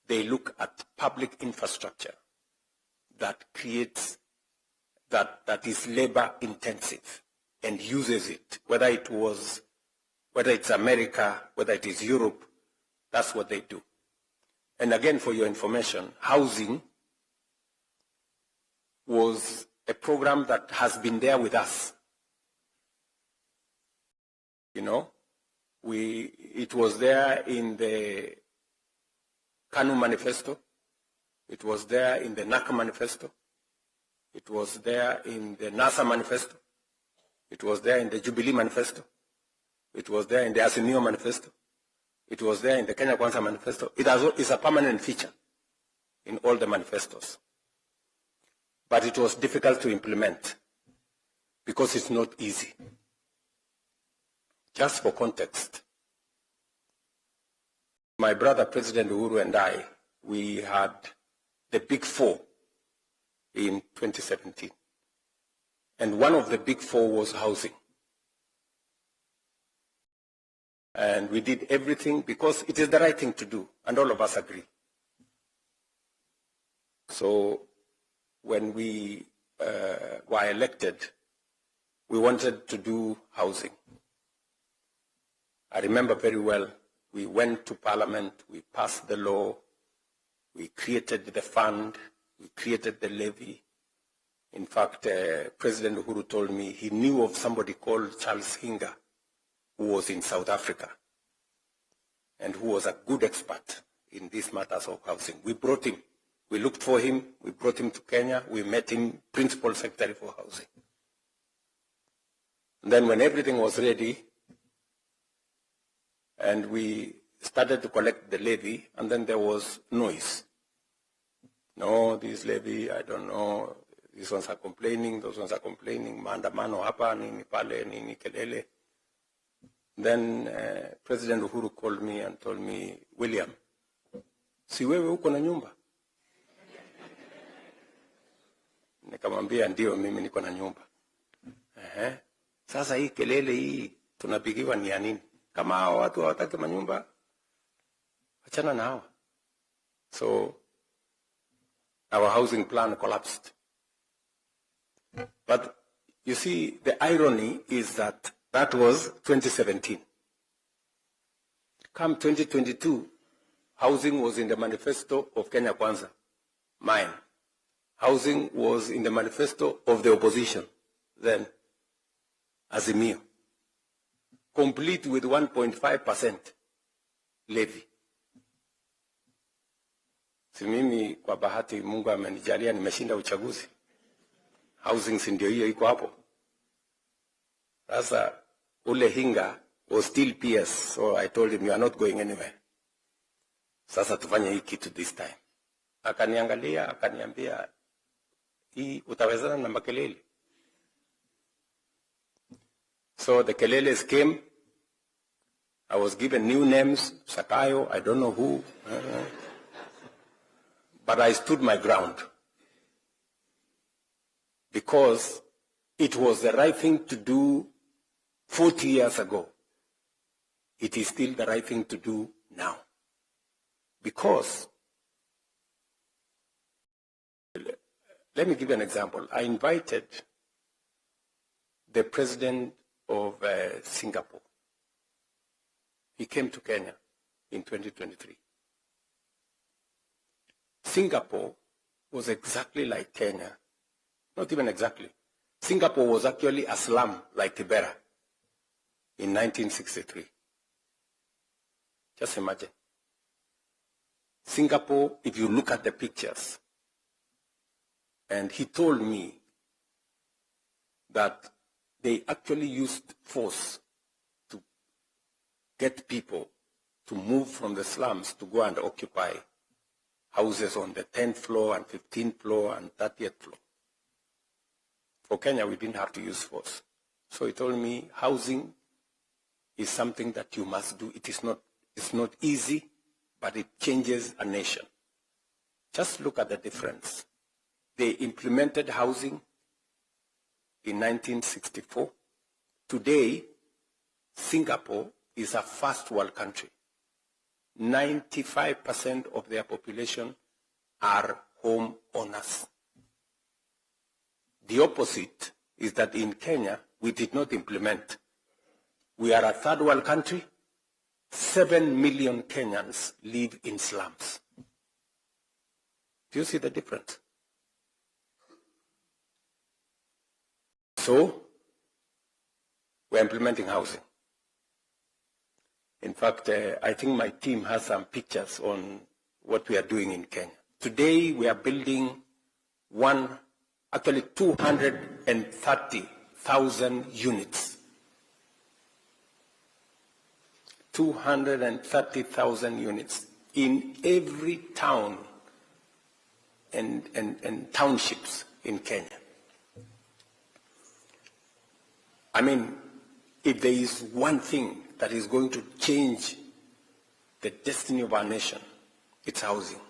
they look at public infrastructure that creates, that is labor intensive and uses it, whether it's America, whether it is Europe, that's what they do. And again, for your information, housing was a program that has been there with us. You know, it was there in the KANU Manifesto. It was there in the NACA Manifesto. It was there in the NASA Manifesto. It was there in the Jubilee Manifesto. It was there in the Azimio Manifesto. It was there in the Kenya Kwanza Manifesto. It's a permanent feature in all the manifestos. But it was difficult to implement because it's not easy. Just for context, my brother, President Uhuru, and I, we had the Big Four in 2017. And one of the Big Four was housing. And we did everything because it is the right thing to do, and all of us agree. So when we were elected, we wanted to do housing. I remember very well, we went to Parliament, we passed the law, we created the fund, we created the levy. In fact, President Uhuru told me he knew of somebody called Charles Hinga, who was in South Africa, and who was a good expert in these matters of housing. We brought him, we looked for him, we brought him to Kenya, we met him, Principal Secretary for Housing. And then when everything was ready, and we started to collect the levy, and then there was noise. No, this levy, I don't know, these ones are complaining, those ones are complaining, maandamano hapa, nini pale, nini kelele. Then President Uhuru called me and told me, William, si wewe uko na nyumba? Nikamwambia ndio, mimi niko na nyumba. Sasa hii kelele hii tunapigiwa ni ya nini? Kama hawa watu hawataki manyumba, achana na hawa. So our housing plan collapsed. But you see, the irony is that that was 2017. Come 2022, housing was in the manifesto of Kenya Kwanza, mine. Housing was in the manifesto of the opposition, then Azimio, complete with 1.5% levy. Si mimi kwa bahati Mungu amenijalia nimeshinda uchaguzi. Housing si ndio hiyo iko hapo. Sasa ule Hinga was still PS, so I told him you are not going anywhere. Sasa tufanye hii kitu this time. Akaniangalia, akaniambia hii utawezana na makelele. So the keleles came. I was given new names, Sakayo, I don't know who. But I stood my ground. Because it was the right thing to do 40 years ago. It is still the right thing to do now. Because, let me give you an example. I invited the president of Singapore. He came to Kenya in 2023. Singapore was exactly like Kenya. Not even exactly. Singapore was actually a slum like Kibera in 1963. Just imagine. Singapore, if you look at the pictures, and he told me that they actually used force to get people to move from the slums to go and occupy houses on the 10th floor and 15th floor and 30th floor. For Kenya, we didn't have to use force. So he told me housing is something that you must do. It's not easy, but it changes a nation. Just look at the difference. They implemented housing in 1964. Today, Singapore is a first world country. 95% of their population are home owners. The opposite is that in Kenya, we did not implement. We are a third world country. 7 million Kenyans live in slums. Do you see the difference? So, we're implementing housing. In fact, I think my team has some pictures on what we are doing in Kenya. Today, we are building 230,000 units. 230,000 units in every town and townships in Kenya. I mean, if there is one thing that is going to change the destiny of our nation, it's housing.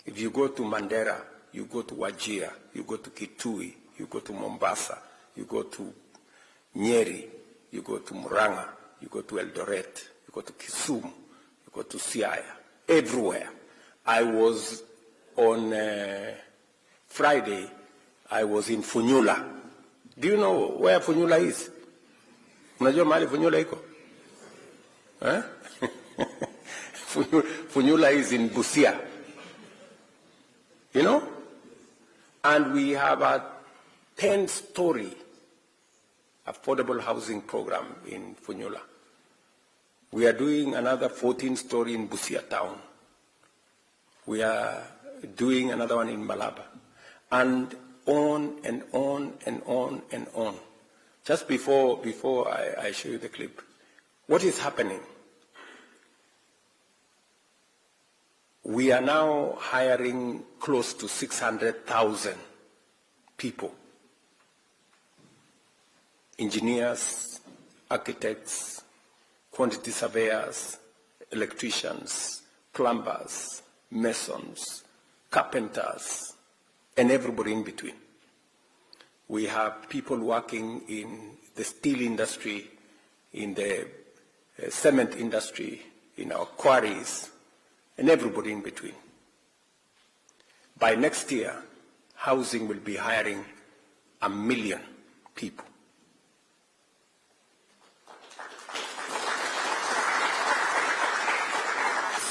If you go to Mandera, you go to Wajir, you go to Kitui, you go to Mombasa, you go to Nyeri, you go to Murang'a, you go to Eldoret, you go to Kisumu, you go to Siaya, everywhere. I was on Friday, I was in Funyula. Do you know where Funyula is? Unajua mahali Funyula iko? Eh? Funyula is in Busia. You know? And we have a 10-story affordable housing program in Funyula. We are doing another 14-story in Busia town. We are doing another one in Malaba. And on and on and on and on. Just before I show you the clip, what is happening? We are now hiring close to 600,000 people. Engineers, architects, quantity surveyors, electricians, plumbers, masons, carpenters, and everybody in between. We have people working in the steel industry, in the cement industry, in our quarries, and everybody in between. By next year, housing will be hiring 1 million people.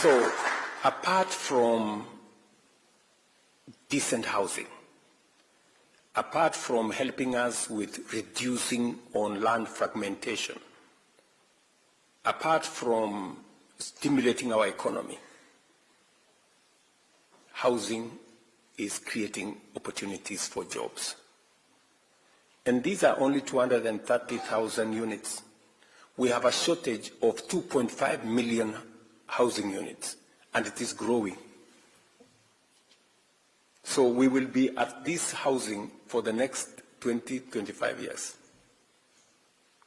So, apart from decent housing, apart from helping us with reducing on land fragmentation, apart from stimulating our economy, housing is creating opportunities for jobs. And these are only 230,000 units. We have a shortage of 2.5 million housing units, and it is growing. So we will be at this housing for the next 20, 25 years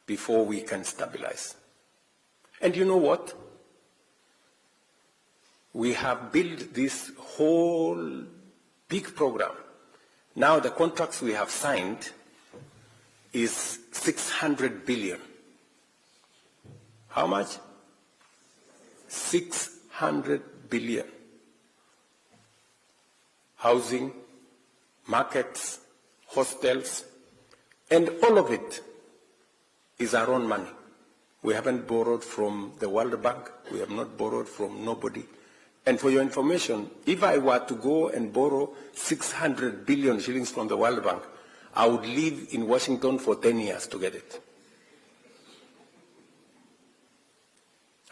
before we can stabilize. And you know what? We have built this whole big program. Now the contracts we have signed is 600 billion. How much? 600 billion. Housing, markets, hostels, and all of it is our own money. We haven't borrowed from the World Bank. We have not borrowed from nobody. And for your information, if I were to go and borrow 600 billion shillings from the World Bank, I would live in Washington for 10 years to get it.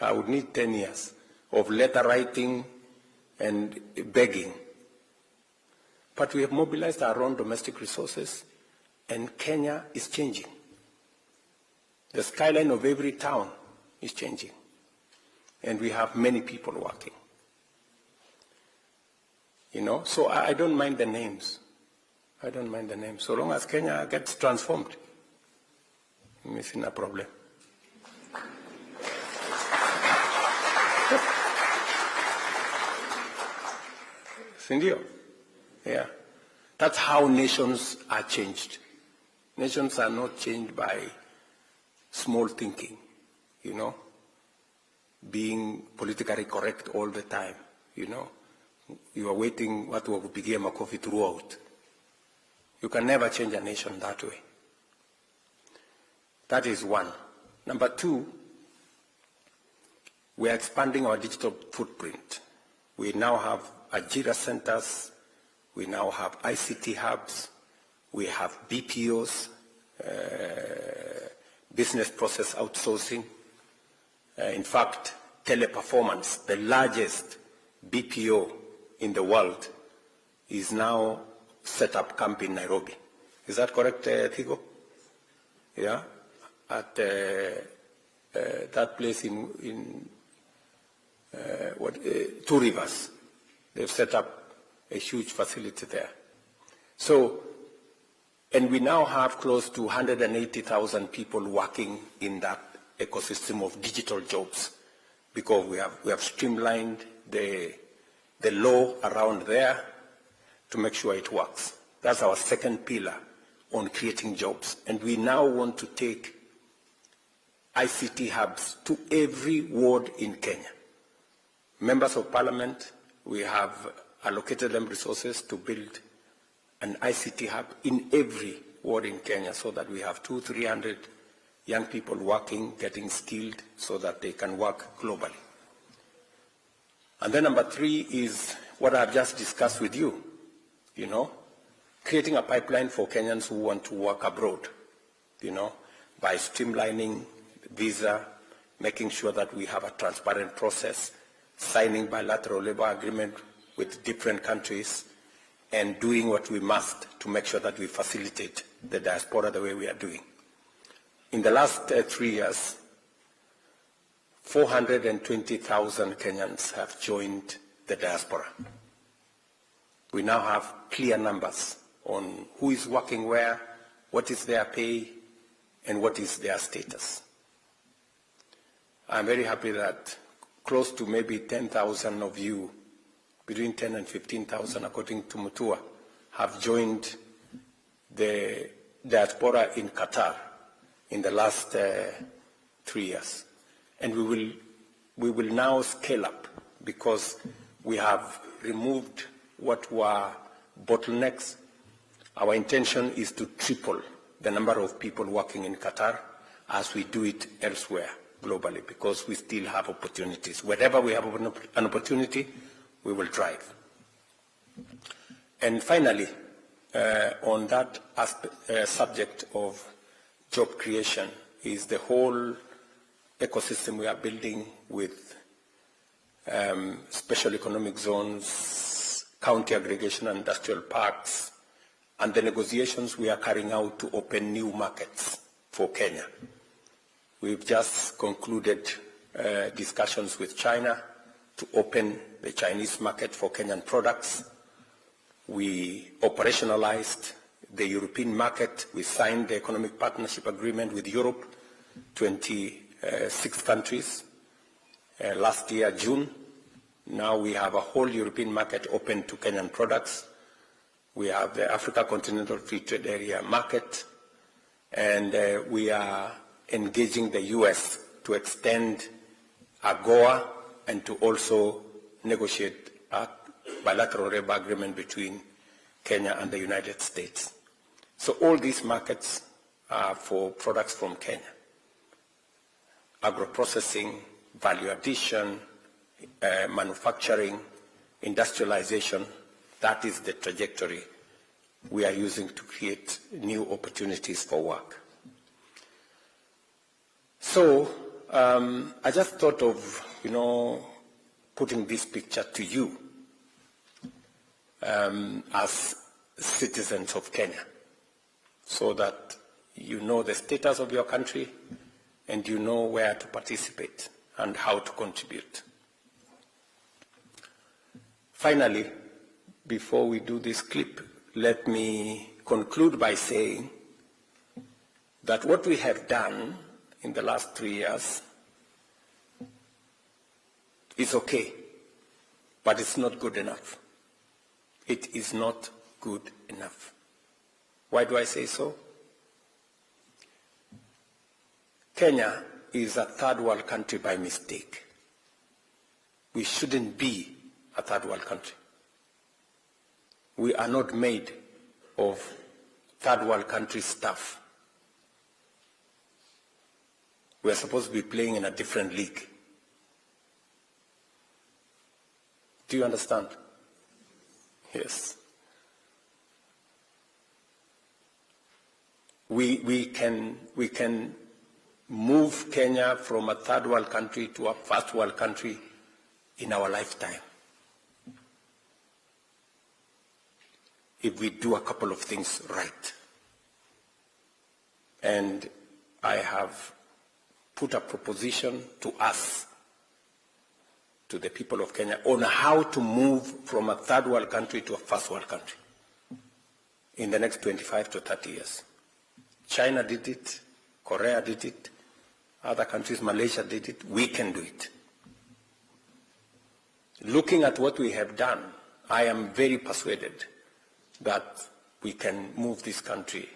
I would need 10 years of letter writing and begging. But we have mobilized our own domestic resources, and Kenya is changing. The skyline of every town is changing, and we have many people working. You know, so I don't mind the names. I don't mind the names. So long as Kenya gets transformed, I'm missing a problem. Sindio? Yeah. That's how nations are changed. Nations are not changed by small thinking, you know, being politically correct all the time, you know. You are waiting what will begin a coffee throughout. You can never change a nation that way. That is one. Number two, we are expanding our digital footprint. We now have Ajira centers, we now have ICT hubs, we have BPOs, business process outsourcing. In fact, Teleperformance, the largest BPO in the world, is now set up camp in Nairobi. Is that correct, Thigo? Yeah? At that place in Two Rivers. They've set up a huge facility there. So, and we now have close to 180,000 people working in that ecosystem of digital jobs, because we have streamlined the law around there to make sure it works. That's our second pillar on creating jobs. And we now want to take ICT hubs to every ward in Kenya. Members of Parliament, we have allocated them resources to build an ICT hub in every ward in Kenya, so that we have 200-300 young people working, getting skilled, so that they can work globally. And then number three is what I've just discussed with you, you know, creating a pipeline for Kenyans who want to work abroad, you know, by streamlining visa, making sure that we have a transparent process, signing bilateral labor agreement with different countries, and doing what we must to make sure that we facilitate the diaspora the way we are doing. In the last 3 years, 420,000 Kenyans have joined the diaspora. We now have clear numbers on who is working where, what is their pay, and what is their status. I'm very happy that close to maybe 10,000 of you, between 10 and 15,000 according to Mutua, have joined the diaspora in Qatar in the last 3 years. And we will now scale up, because we have removed what were bottlenecks. Our intention is to triple the number of people working in Qatar as we do it elsewhere globally, because we still have opportunities. Wherever we have an opportunity, we will drive. And finally, on that subject of job creation is the whole ecosystem we are building with special economic zones, county aggregation and industrial parks, and the negotiations we are carrying out to open new markets for Kenya. We've just concluded discussions with China to open the Chinese market for Kenyan products. We operationalized the European market. We signed the economic partnership agreement with Europe, 26 countries, last year, June. Now we have a whole European market open to Kenyan products. We have the Africa Continental Free Trade Area market, and we are engaging the US to extend AGOA and to also negotiate a bilateral labor agreement between Kenya and the United States. So all these markets are for products from Kenya. Agro-processing, value addition, manufacturing, industrialization, that is the trajectory we are using to create new opportunities for work. So I just thought of, putting this picture to you as citizens of Kenya, so that you know the status of your country and you know where to participate and how to contribute. Finally, before we do this clip, let me conclude by saying that what we have done in the last 3 years is okay, but it's not good enough. It is not good enough. Why do I say so? Kenya is a third world country by mistake. We shouldn't be a third world country. We are not made of third world country stuff. We are supposed to be playing in a different league. Do you understand? Yes. We can move Kenya from a third world country to a first world country in our lifetime, if we do a couple of things right. And I have put a proposition to us, to the people of Kenya, on how to move from a third world country to a first world country in the next 25 to 30 years. China did it, Korea did it, other countries, Malaysia did it, we can do it. Looking at what we have done, I am very persuaded that we can move this country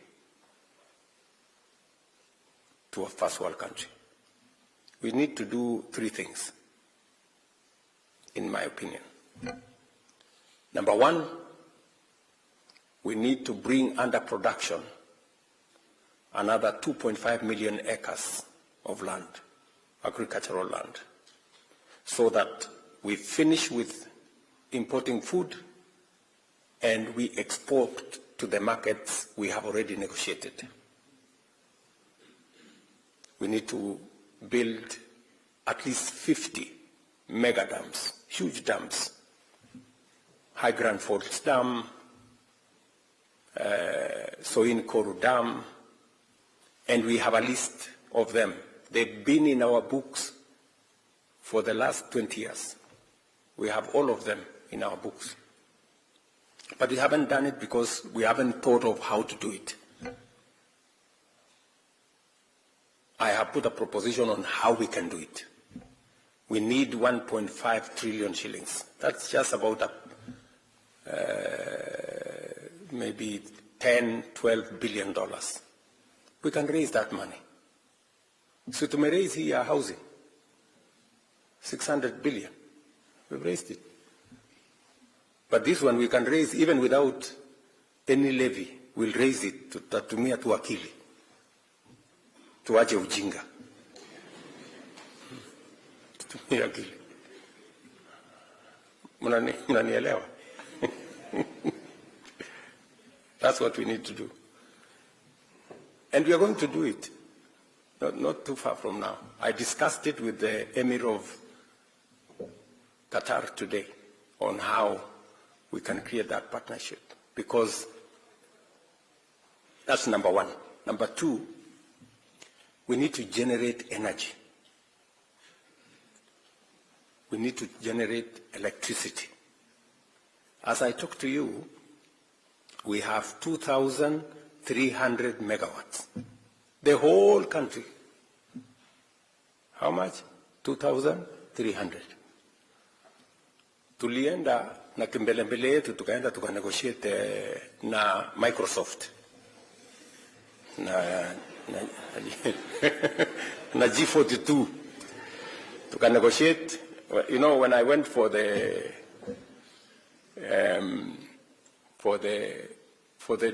to a first world country. We need to do 3 things, in my opinion. Number 1, we need to bring under production another 2.5 million acres of land, agricultural land, so that we finish with importing food and we export to the markets we have already negotiated. We need to build at least 50 mega dams, huge dams, High Grand Falls Dam, Soin Koru Dam, and we have a list of them. They've been in our books for the last 20 years. We have all of them in our books. But we haven't done it because we haven't thought of how to do it. I have put a proposition on how we can do it. We need 1.5 trillion shillings. That's just about maybe 10, 12 billion dollars. We can raise that money. So to raise here housing, 600 billion. We've raised it. But this one we can raise even without any levy. We'll raise it to tatumia tu akili. Tuache ujinga. Tutumia akili. Mnanielewa? That's what we need to do. And we are going to do it. Not too far from now. I discussed it with the Emir of Qatar today on how we can create that partnership, because that's number 1. Number 2, we need to generate energy. We need to generate electricity. As I talk to you, we have 2,300 megawatts. The whole country. How much? 2,300. Tulienda na kimbelembele yetu tukaenda tukanegotiate na Microsoft na G42 tukanegotiate. You know, when I went for the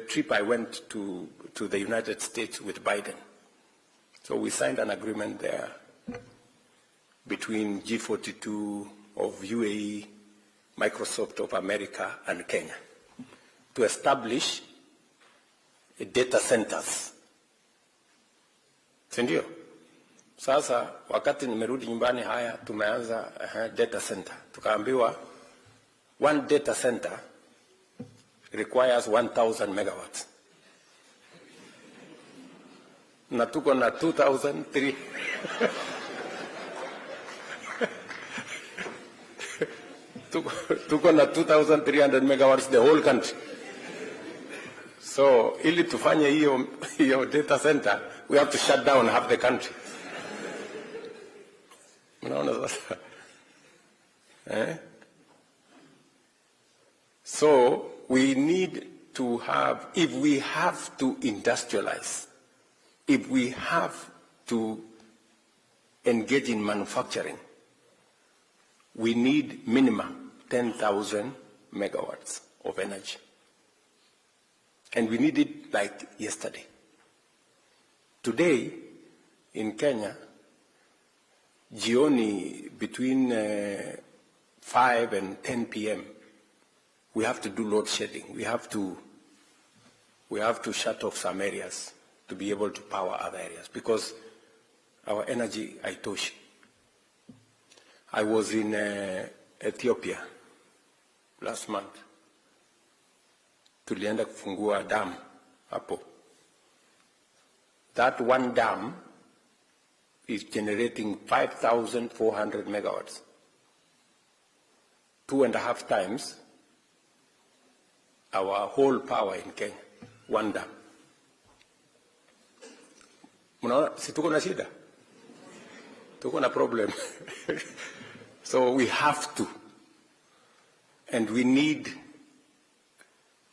trip, I went to the United States with Biden. So we signed an agreement there between G42 of UAE, Microsoft of America, and Kenya to establish data centers. Sindio? Sasa wakati nimerudi nyumbani haya tumeanza data center. Tukaambiwa one data center requires 1,000 megawatts. Na tuko na 2,300 tuko na 2,300 megawatts the whole country. So ili tufanye hiyo data center, we have to shut down half the country. Unaona sasa? So we need to have, if we have to industrialize, if we have to engage in manufacturing, we need minimum 10,000 megawatts of energy. And we need it like yesterday. Today, in Kenya, jioni between 5 and 10 p.m., we have to do load shedding. We have to shut off some areas to be able to power other areas because our energy haitoshi. I was in Ethiopia last month. Tulienda kufungua dam hapo. That one dam is generating 5,400 megawatts. 2.5 times our whole power in Kenya. One dam. Mnaona si tuko na shida? Tuko na problem. So we have to. And we need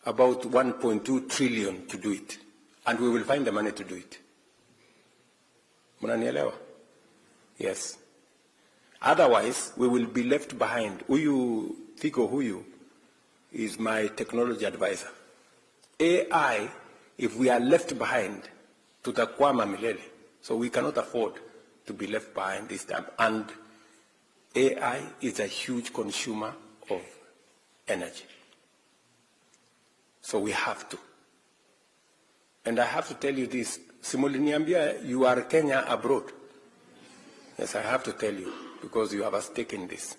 about 1.2 trillion to do it. And we will find the money to do it. Mnanielewa? Yes. Otherwise, we will be left behind. Huyu Thiko huyu is my technology advisor. AI, if we are left behind, tutakwama milele. So we cannot afford to be left behind this time. And AI is a huge consumer of energy. So we have to. And I have to tell you this. Simuliniambia, you are Kenya abroad. Yes, I have to tell you, because you have a stake in this.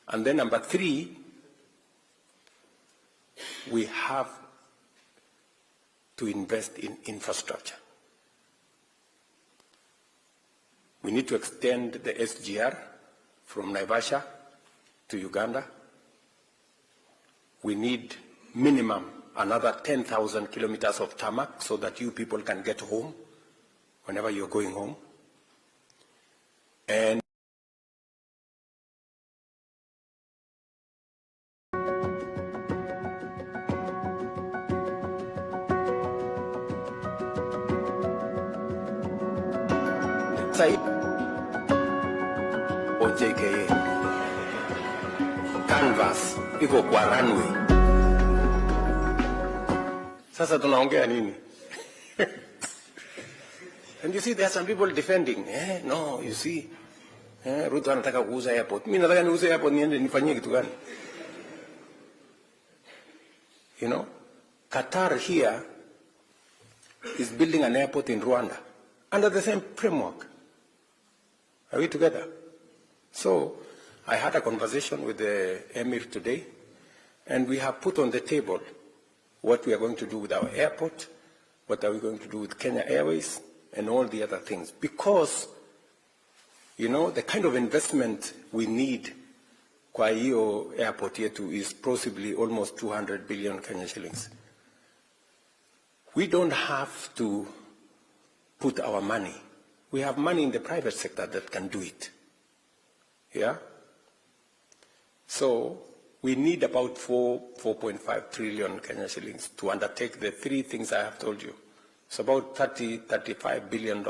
And then number 3, we have to invest in infrastructure. We need to extend the SGR from Naivasha to Uganda. We need minimum another 10,000 kilometers of tarmac so that you people can get home whenever you're going home. And JKA canvas iko kwa runway. Sasa tunaongea nini? And you see, there are some people defending. No, you see, Ruto anataka kuuza airport. Mimi nataka niuze airport niende nifanyie kitu gani? You know, Qatar here is building an airport in Rwanda under the same framework. Are we together? So I had a conversation with the Emir today, and we have put on the table what we are going to do with our airport, what are we going to do with Kenya Airways, and all the other things. Because, you know, the kind of investment we need kwa hiyo airport yetu is possibly almost 200 billion Kenya shillings. We don't have to put our money. We have money in the private sector that can do it. Yeah? So we need about 4.5 trillion Kenya shillings to undertake the 3 things I have told you. It's about $35 billion,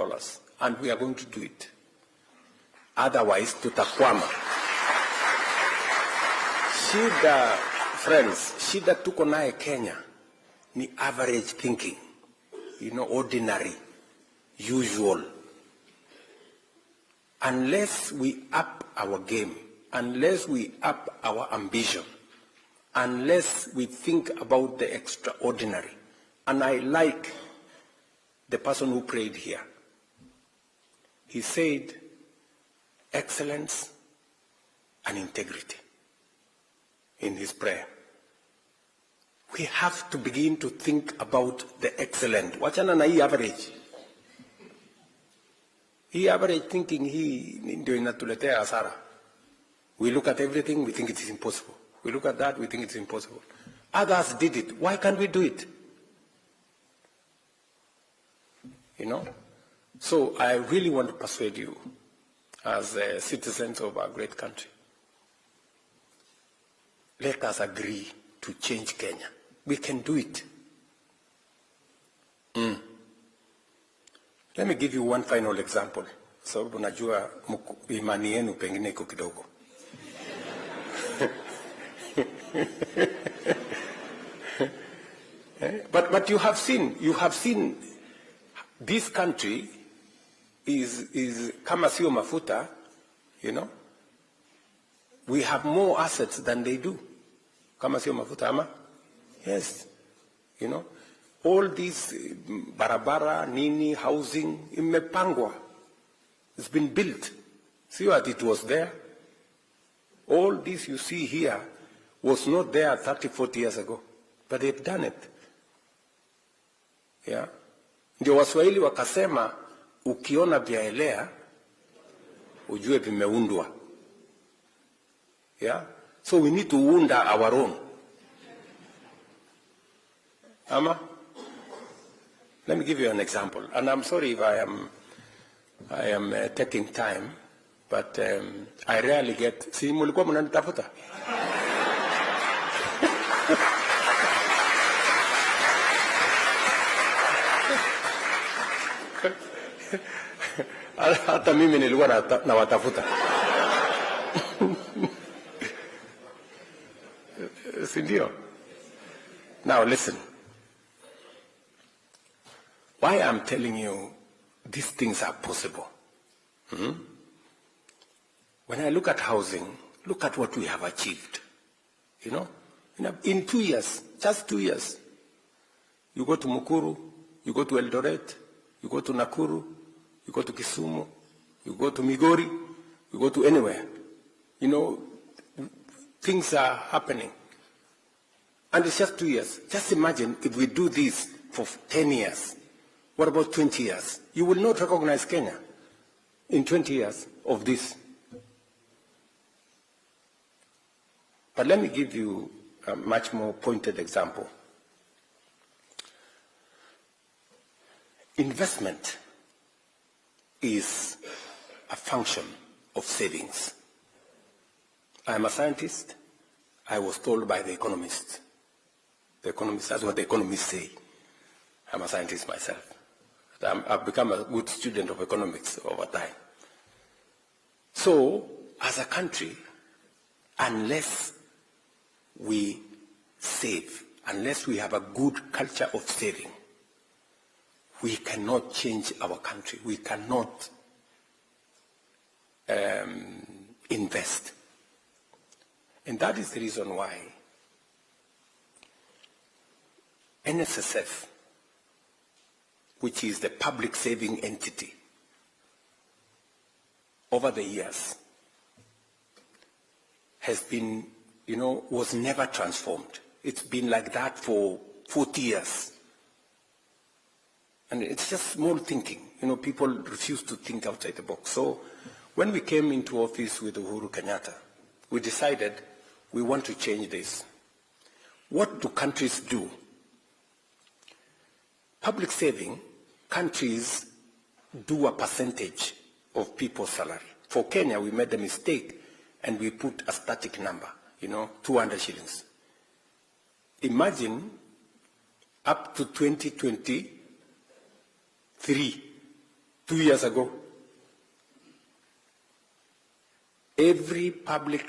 and we are going to do it. Otherwise, tutakwama. Shida, friends, shida tuko nae Kenya ni average thinking, you know, ordinary, usual. Unless we up our game, unless we up our ambition, unless we think about the extraordinary. And I like the person who prayed here. He said, excellence and integrity in his prayer. We have to begin to think about the excellent. Wachana na hii average. Hii average thinking hii ndio inatuletea hasara. We look at everything, we think it is impossible. We look at that, we think it's impossible. Others did it. Why can't we do it? You know? So I really want to persuade you as citizens of our great country. Let us agree to change Kenya. We can do it. Let me give you one final example. Sababu najua imani yenu pengine iko kidogo. But you have seen this country is kama sio mafuta, you know. We have more assets than they do. Kama sio mafuta ama? Yes. You know, all these barabara, nini, housing, imepangwa. It's been built. See what it was there? All this you see here was not there 30, 40 years ago. But they've done it. Yeah. Ndio Waswahili wakasema ukiona vyaelea ujue vimeundwa. Yeah. So we need to unda our own. Ama? Let me give you an example. And I'm sorry if I am taking time, but I rarely get... Si mulikuwa mnanitafuta? Hata mimi nilikuwa na watafuta. Sindio? Now listen. Why I'm telling you these things are possible. When I look at housing, look at what we have achieved. You know, in 2 years, just 2 years, you go to Mukuru, you go to Eldoret, you go to Nakuru, you go to Kisumu, you go to Migori, you go to anywhere. You know, things are happening. And it's just 2 years. Just imagine if we do this for 10 years. What about 20 years? You will not recognize Kenya in 20 years of this. But let me give you a much more pointed example. Investment is a function of savings. I am a scientist. I was told by the economists. The economists, that's what the economists say. I'm a scientist myself. I've become a good student of economics over time. So, as a country, unless we save, unless we have a good culture of saving, we cannot change our country. We cannot invest. And that is the reason why NSSF, which is the public saving entity, over the years has been, you know, was never transformed. It's been like that for 40 years. And it's just small thinking. You know, people refuse to think outside the box. So when we came into office with Uhuru Kenyatta, we decided we want to change this. What do countries do? Public saving, countries do a percentage of people's salary. For Kenya, we made a mistake and we put a static number, you know, 200 shillings. Imagine up to 2023, 2 years ago, every public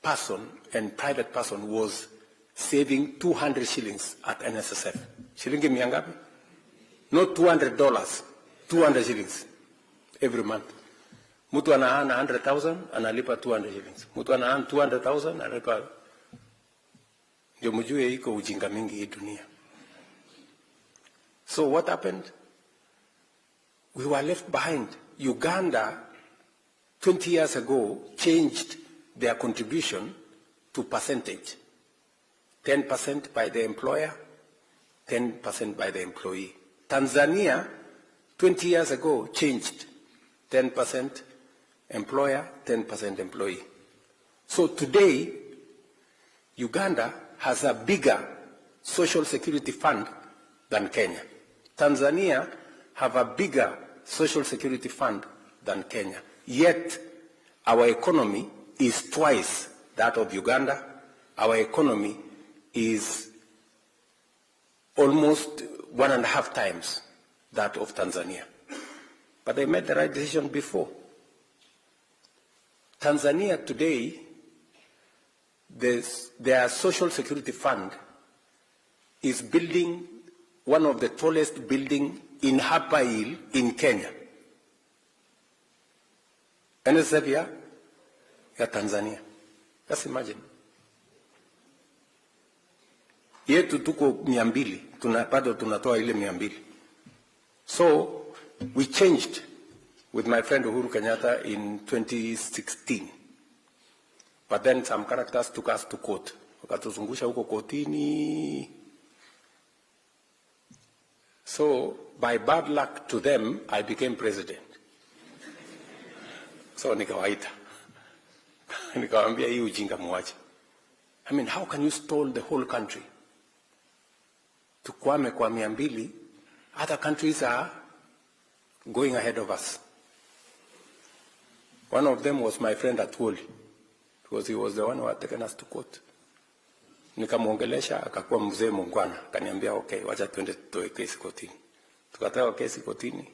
person and private person was saving 200 shillings at NSSF. Shilingi mia ngapi? Not $200, 200 shillings every month. Mtu anaana 100,000, analipa 200 shillings. Mtu anaana 200,000, analipa. Ndio mjue iko ujinga mingi hii dunia. So what happened? We were left behind. Uganda, 20 years ago, changed their contribution to percentage. 10% by the employer, 10% by the employee. Tanzania, 20 years ago, changed 10% employer, 10% employee. So today, Uganda has a bigger social security fund than Kenya. Tanzania have a bigger social security fund than Kenya. Yet, our economy is twice that of Uganda. Our economy is almost 1.5 times that of Tanzania. But they made the right decision before. Tanzania today, their social security fund is building one of the tallest buildings in Upper Hill in Kenya. NSF ya Tanzania. Just imagine. Yetu tuko 200, bado tunatoa ile 200. So we changed with my friend Uhuru Kenyatta in 2016. But then some characters took us to court. Wakatuzungusha huko kotini. So by bad luck to them, I became president. So nikawaita. Nikawaambia hii ujinga muache. I mean, how can you stall the whole country? Tukwame kwa 200, other countries are going ahead of us. One of them was my friend Atwoli, because he was the one who had taken us to court. Nikamwongelesha, akakuwa mzee mungwana, akaniambia okay, wacha tuende tutoe kesi kotini. Tukatoa kesi kotini.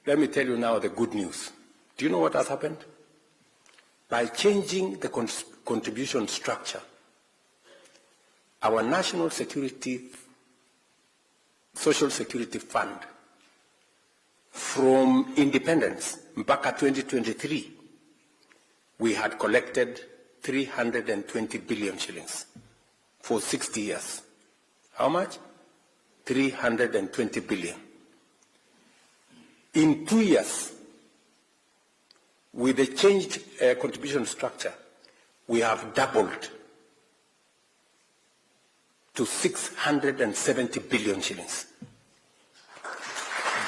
Let me tell you now the good news. Do you know what has happened? By changing the contribution structure, our national social security fund from independence mpaka 2023, we had collected 320 billion shillings for 60 years. How much? 320 billion. In 2 years, with the changed contribution structure, we have doubled to 670 billion shillings.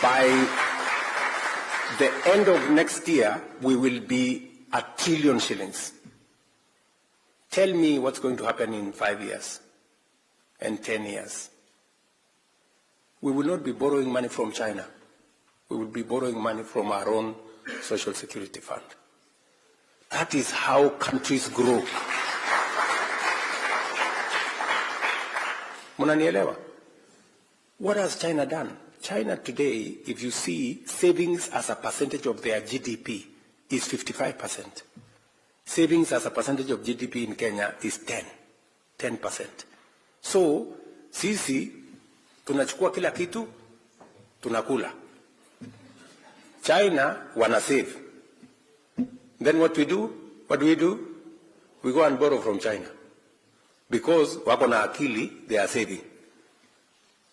By the end of next year, we will be 1 trillion shillings. Tell me what's going to happen in 5 years and 10 years. We will not be borrowing money from China. We will be borrowing money from our own social security fund. That is how countries grow. Munanielewa? What has China done? China today, if you see, savings as a percentage of their GDP is 55%. Savings as a percentage of GDP in Kenya is 10%. So, sisi, tunachukua kila kitu, tunakula. China, wana save. Then what do? We go and borrow from China. Because wako na akili, they are saving.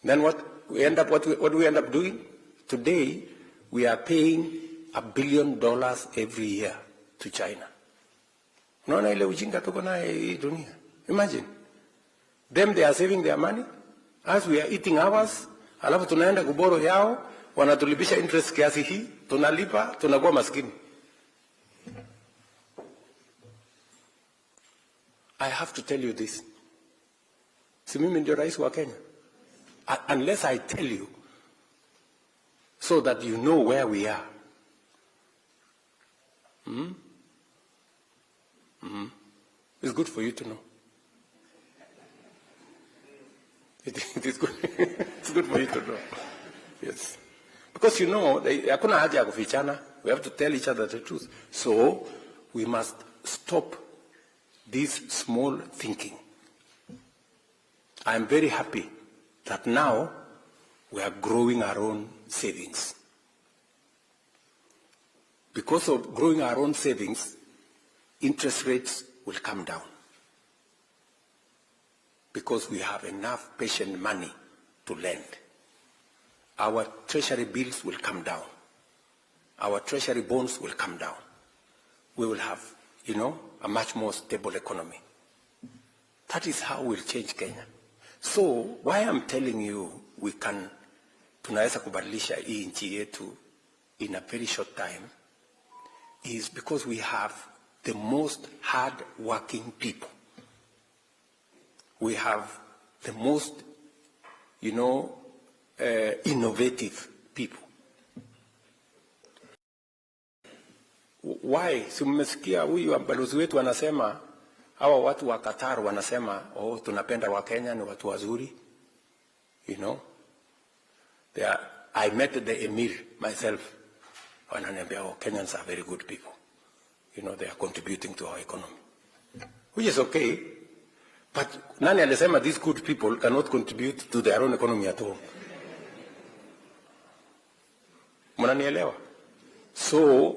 Then what do we end up doing? Today, we are paying $1 billion every year to China. Unaona ile ujinga tuko na hii dunia. Imagine. Them, they are saving their money. As we are eating ours, alafu tunaenda kuboro yao, wanatulipisha interest kiasi hii, tunalipa, tunakuwa maskini. I have to tell you this. Si mimi ndio rais wa Kenya. Unless I tell you, so that you know where we are. It's good for you to know. It is good. It's good for you to know. Yes. Because you know, hakuna haja ya kufichana. We have to tell each other the truth. So, we must stop this small thinking. I am very happy that now we are growing our own savings. Because of growing our own savings, interest rates will come down. Because we have enough patient money to lend. Our treasury bills will come down. Our treasury bonds will come down. We will have, a much more stable economy. That is how we'll change Kenya. So, why I'm telling you tunaweza kubadilisha hii nchi yetu in a very short time, is because we have the most hard-working people. We have the most, innovative people. Why? Si mmesikia huyu balozi wetu anasema, hawa watu wa Qatar wanasema, tunapenda wa Kenya ni watu wazuri. I met the Emir myself. Wananiambia, Kenyans are very good people. They are contributing to our economy. Which is okay. But nani alisema these good people cannot contribute to their own economy at all? Mnanielewa? So,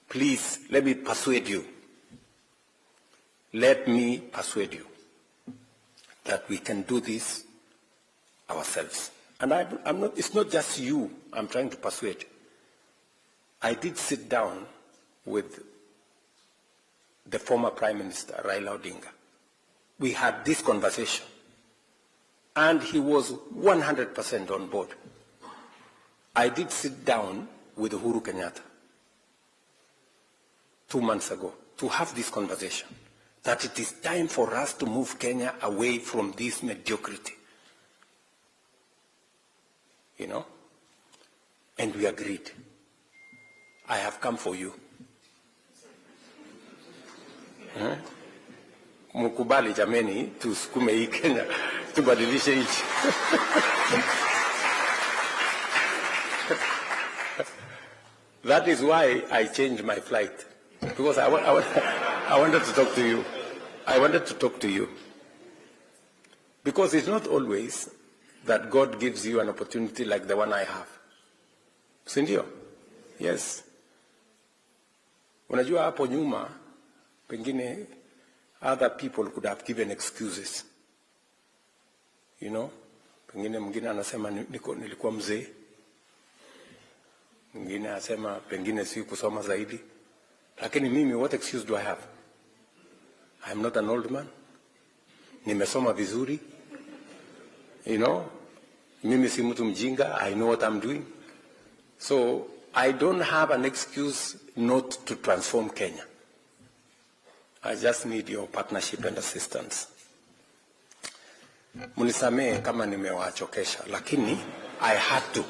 please, let me persuade you. Let me persuade you that we can do this ourselves. And it's not just you I'm trying to persuade. I did sit down with the former Prime Minister, Raila Odinga. We had this conversation, and he was 100% on board. I did sit down with Uhuru Kenyatta 2 months ago to have this conversation, that it is time for us to move Kenya away from this mediocrity. And we agreed. I have come for you. Mukubali jameni, tusukume hii Kenya, tubadilishe nchi. That is why I changed my flight, because I wanted to talk to you. I wanted to talk to you. Because it's not always that God gives you an opportunity like the one I have. Sindio? Yes. Unajua hapo nyuma, pengine other people could have given excuses. Pengine mwingine anasema nilikuwa mzee. Mwingine anasema pengine si kusoma zaidi. Lakini mimi, what excuse do I have? I am not an old man. Nimesoma vizuri. Mimi si mtu mjinga. I know what I'm doing. So I don't have an excuse not to transform Kenya. I just need your partnership and assistance. Munisamee kama nimewachokesha, lakini I had to.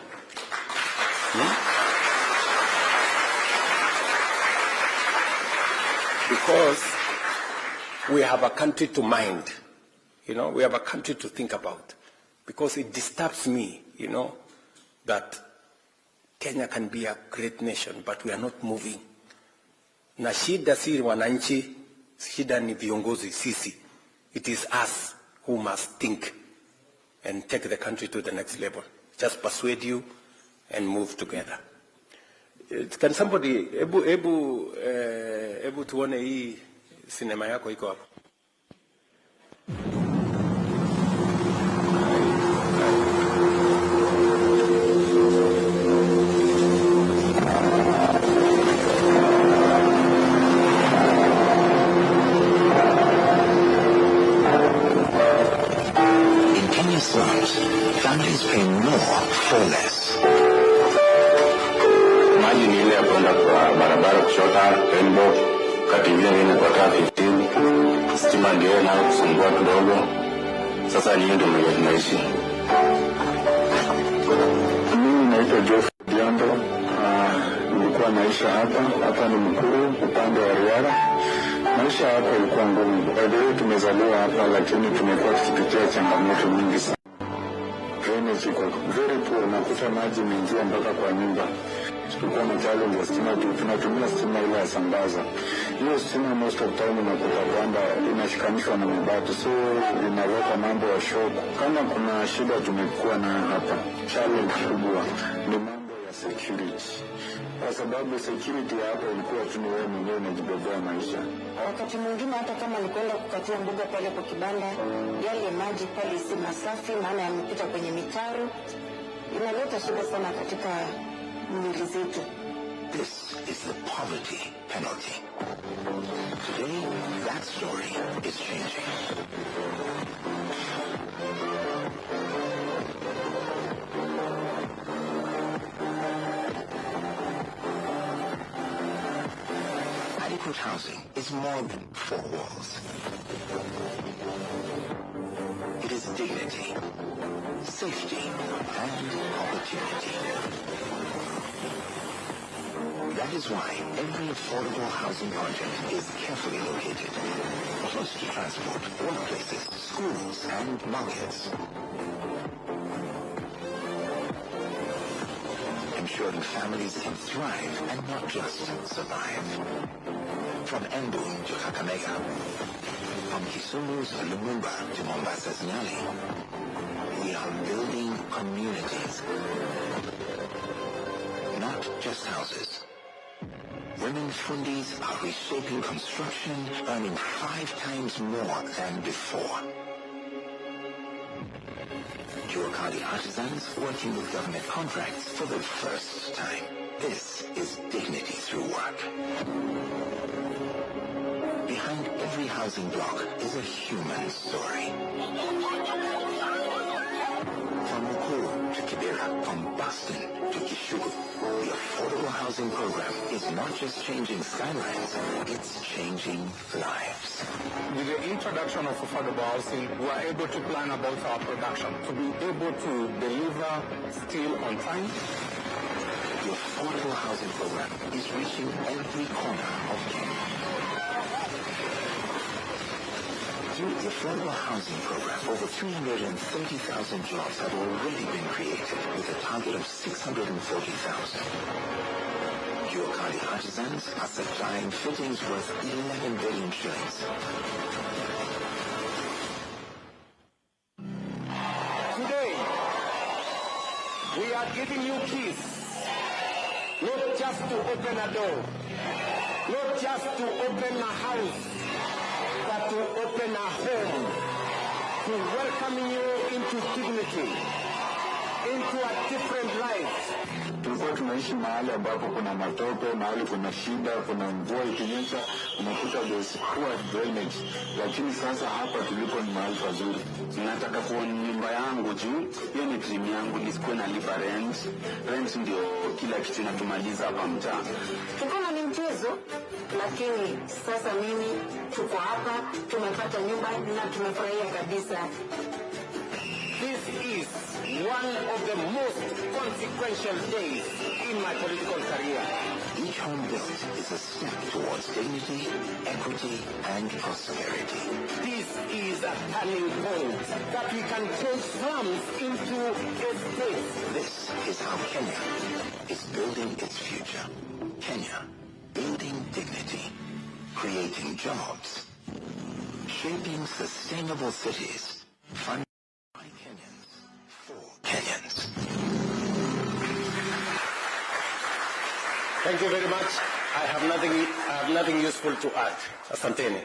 Because we have a country to mind. We have a country to think about. Because it disturbs me, that Kenya can be a great nation, but we are not moving. Na shida si wananchi, shida ni viongozi sisi. It is us who must think and take the country to the next level. Just persuade you and move together. Can somebody, ebu tuone hii sinema yako iko hapo. Families pay more for less. Maji ni ile ya kwenda kwa barabara kuchota tembo, kati ile kwa traffic team, stima ndio na kusumbua kidogo. Sasa ni ndio tunaishi. Mimi naitwa Jeff Diambo, nilikuwa naisha hapa ni Mkuru upande wa Riara. Maisha hapa ilikuwa ngumu. Baadaye tumezaliwa hapa, lakini tumekuwa tukipitia changamoto nyingi sana. Drainage iko very poor, nakuta maji mengia mpaka kwa nyumba. Tulikuwa na challenge ya stima, tunatumia stima ile ya sambaza. Hiyo stima most of time unakuta kwamba inashikanishwa na mabati, so inaweka mambo ya shock. Kama kuna shida tumekuwa na hapa, challenge kubwa ni mambo ya security. Kwa sababu security hapa ilikuwa tu ni wewe mwenyewe unajibebea maisha. Wakati mwingine hata kama nilikwenda kukatia mboga pale kwa kibanda, yale maji pale si masafi, maana yamepita kwenye mitaro. Inaleta shida sana katika mwili zetu. This is the poverty penalty. Today, that story is changing. adequate housing is more than four walls. It is dignity, safety, and opportunity. That is why every affordable housing project is carefully located, close to transport, workplaces, schools, and markets. Ensuring families can thrive and not just survive. From Embu to Kakamega, from Kisumu's Lumumba to Mombasa's Nyali, we are building communities, not just houses. Women fundis are reshaping construction, earning 5 times more than before. Juakali artisans working with government contracts for the first time. This is dignity through work. Behind every housing block is a human story. From Mukuru to Kibera, from Boston to Kishugu, the affordable housing program is not just changing skylines, it's changing lives. With the introduction of affordable housing, we are able to plan about our production, to be able to deliver still on time. The affordable housing program is reaching every corner of Kenya. Through the affordable housing program, over 330,000 jobs have already been created, with a target of 640,000. Juakali artisans are supplying fittings worth 11 billion shillings. Today, we are giving you keys, not just to open a door, not just to open a house, but to open a home, to welcome you into dignity, into a different life. Tulikuwa tunaishi mahali ambapo kuna matope, mahali kuna shida, kuna mvua ikinyesha, unakuta there's poor drainage. Lakini sasa hapa tulipo ni mahali pazuri. Nataka kuona nyumba yangu juu, hiyo ni dream yangu, nisikuwe nalipa rent. Rent ndio kila kitu inatumaliza hapa mtaa. Tukona ni mchezo, lakini sasa mimi tuko hapa, tumepata nyumba na tumefurahia kabisa. This is one of the most consequential days in my political career. Each home built is a step towards dignity, equity, and prosperity. This is a turning point that we can change slums into estates. This is how Kenya is building its future. Kenya, building dignity, creating jobs, shaping sustainable cities, funded by Kenyans, for Kenyans. Thank you very much. I have nothing useful to add. Asanteni.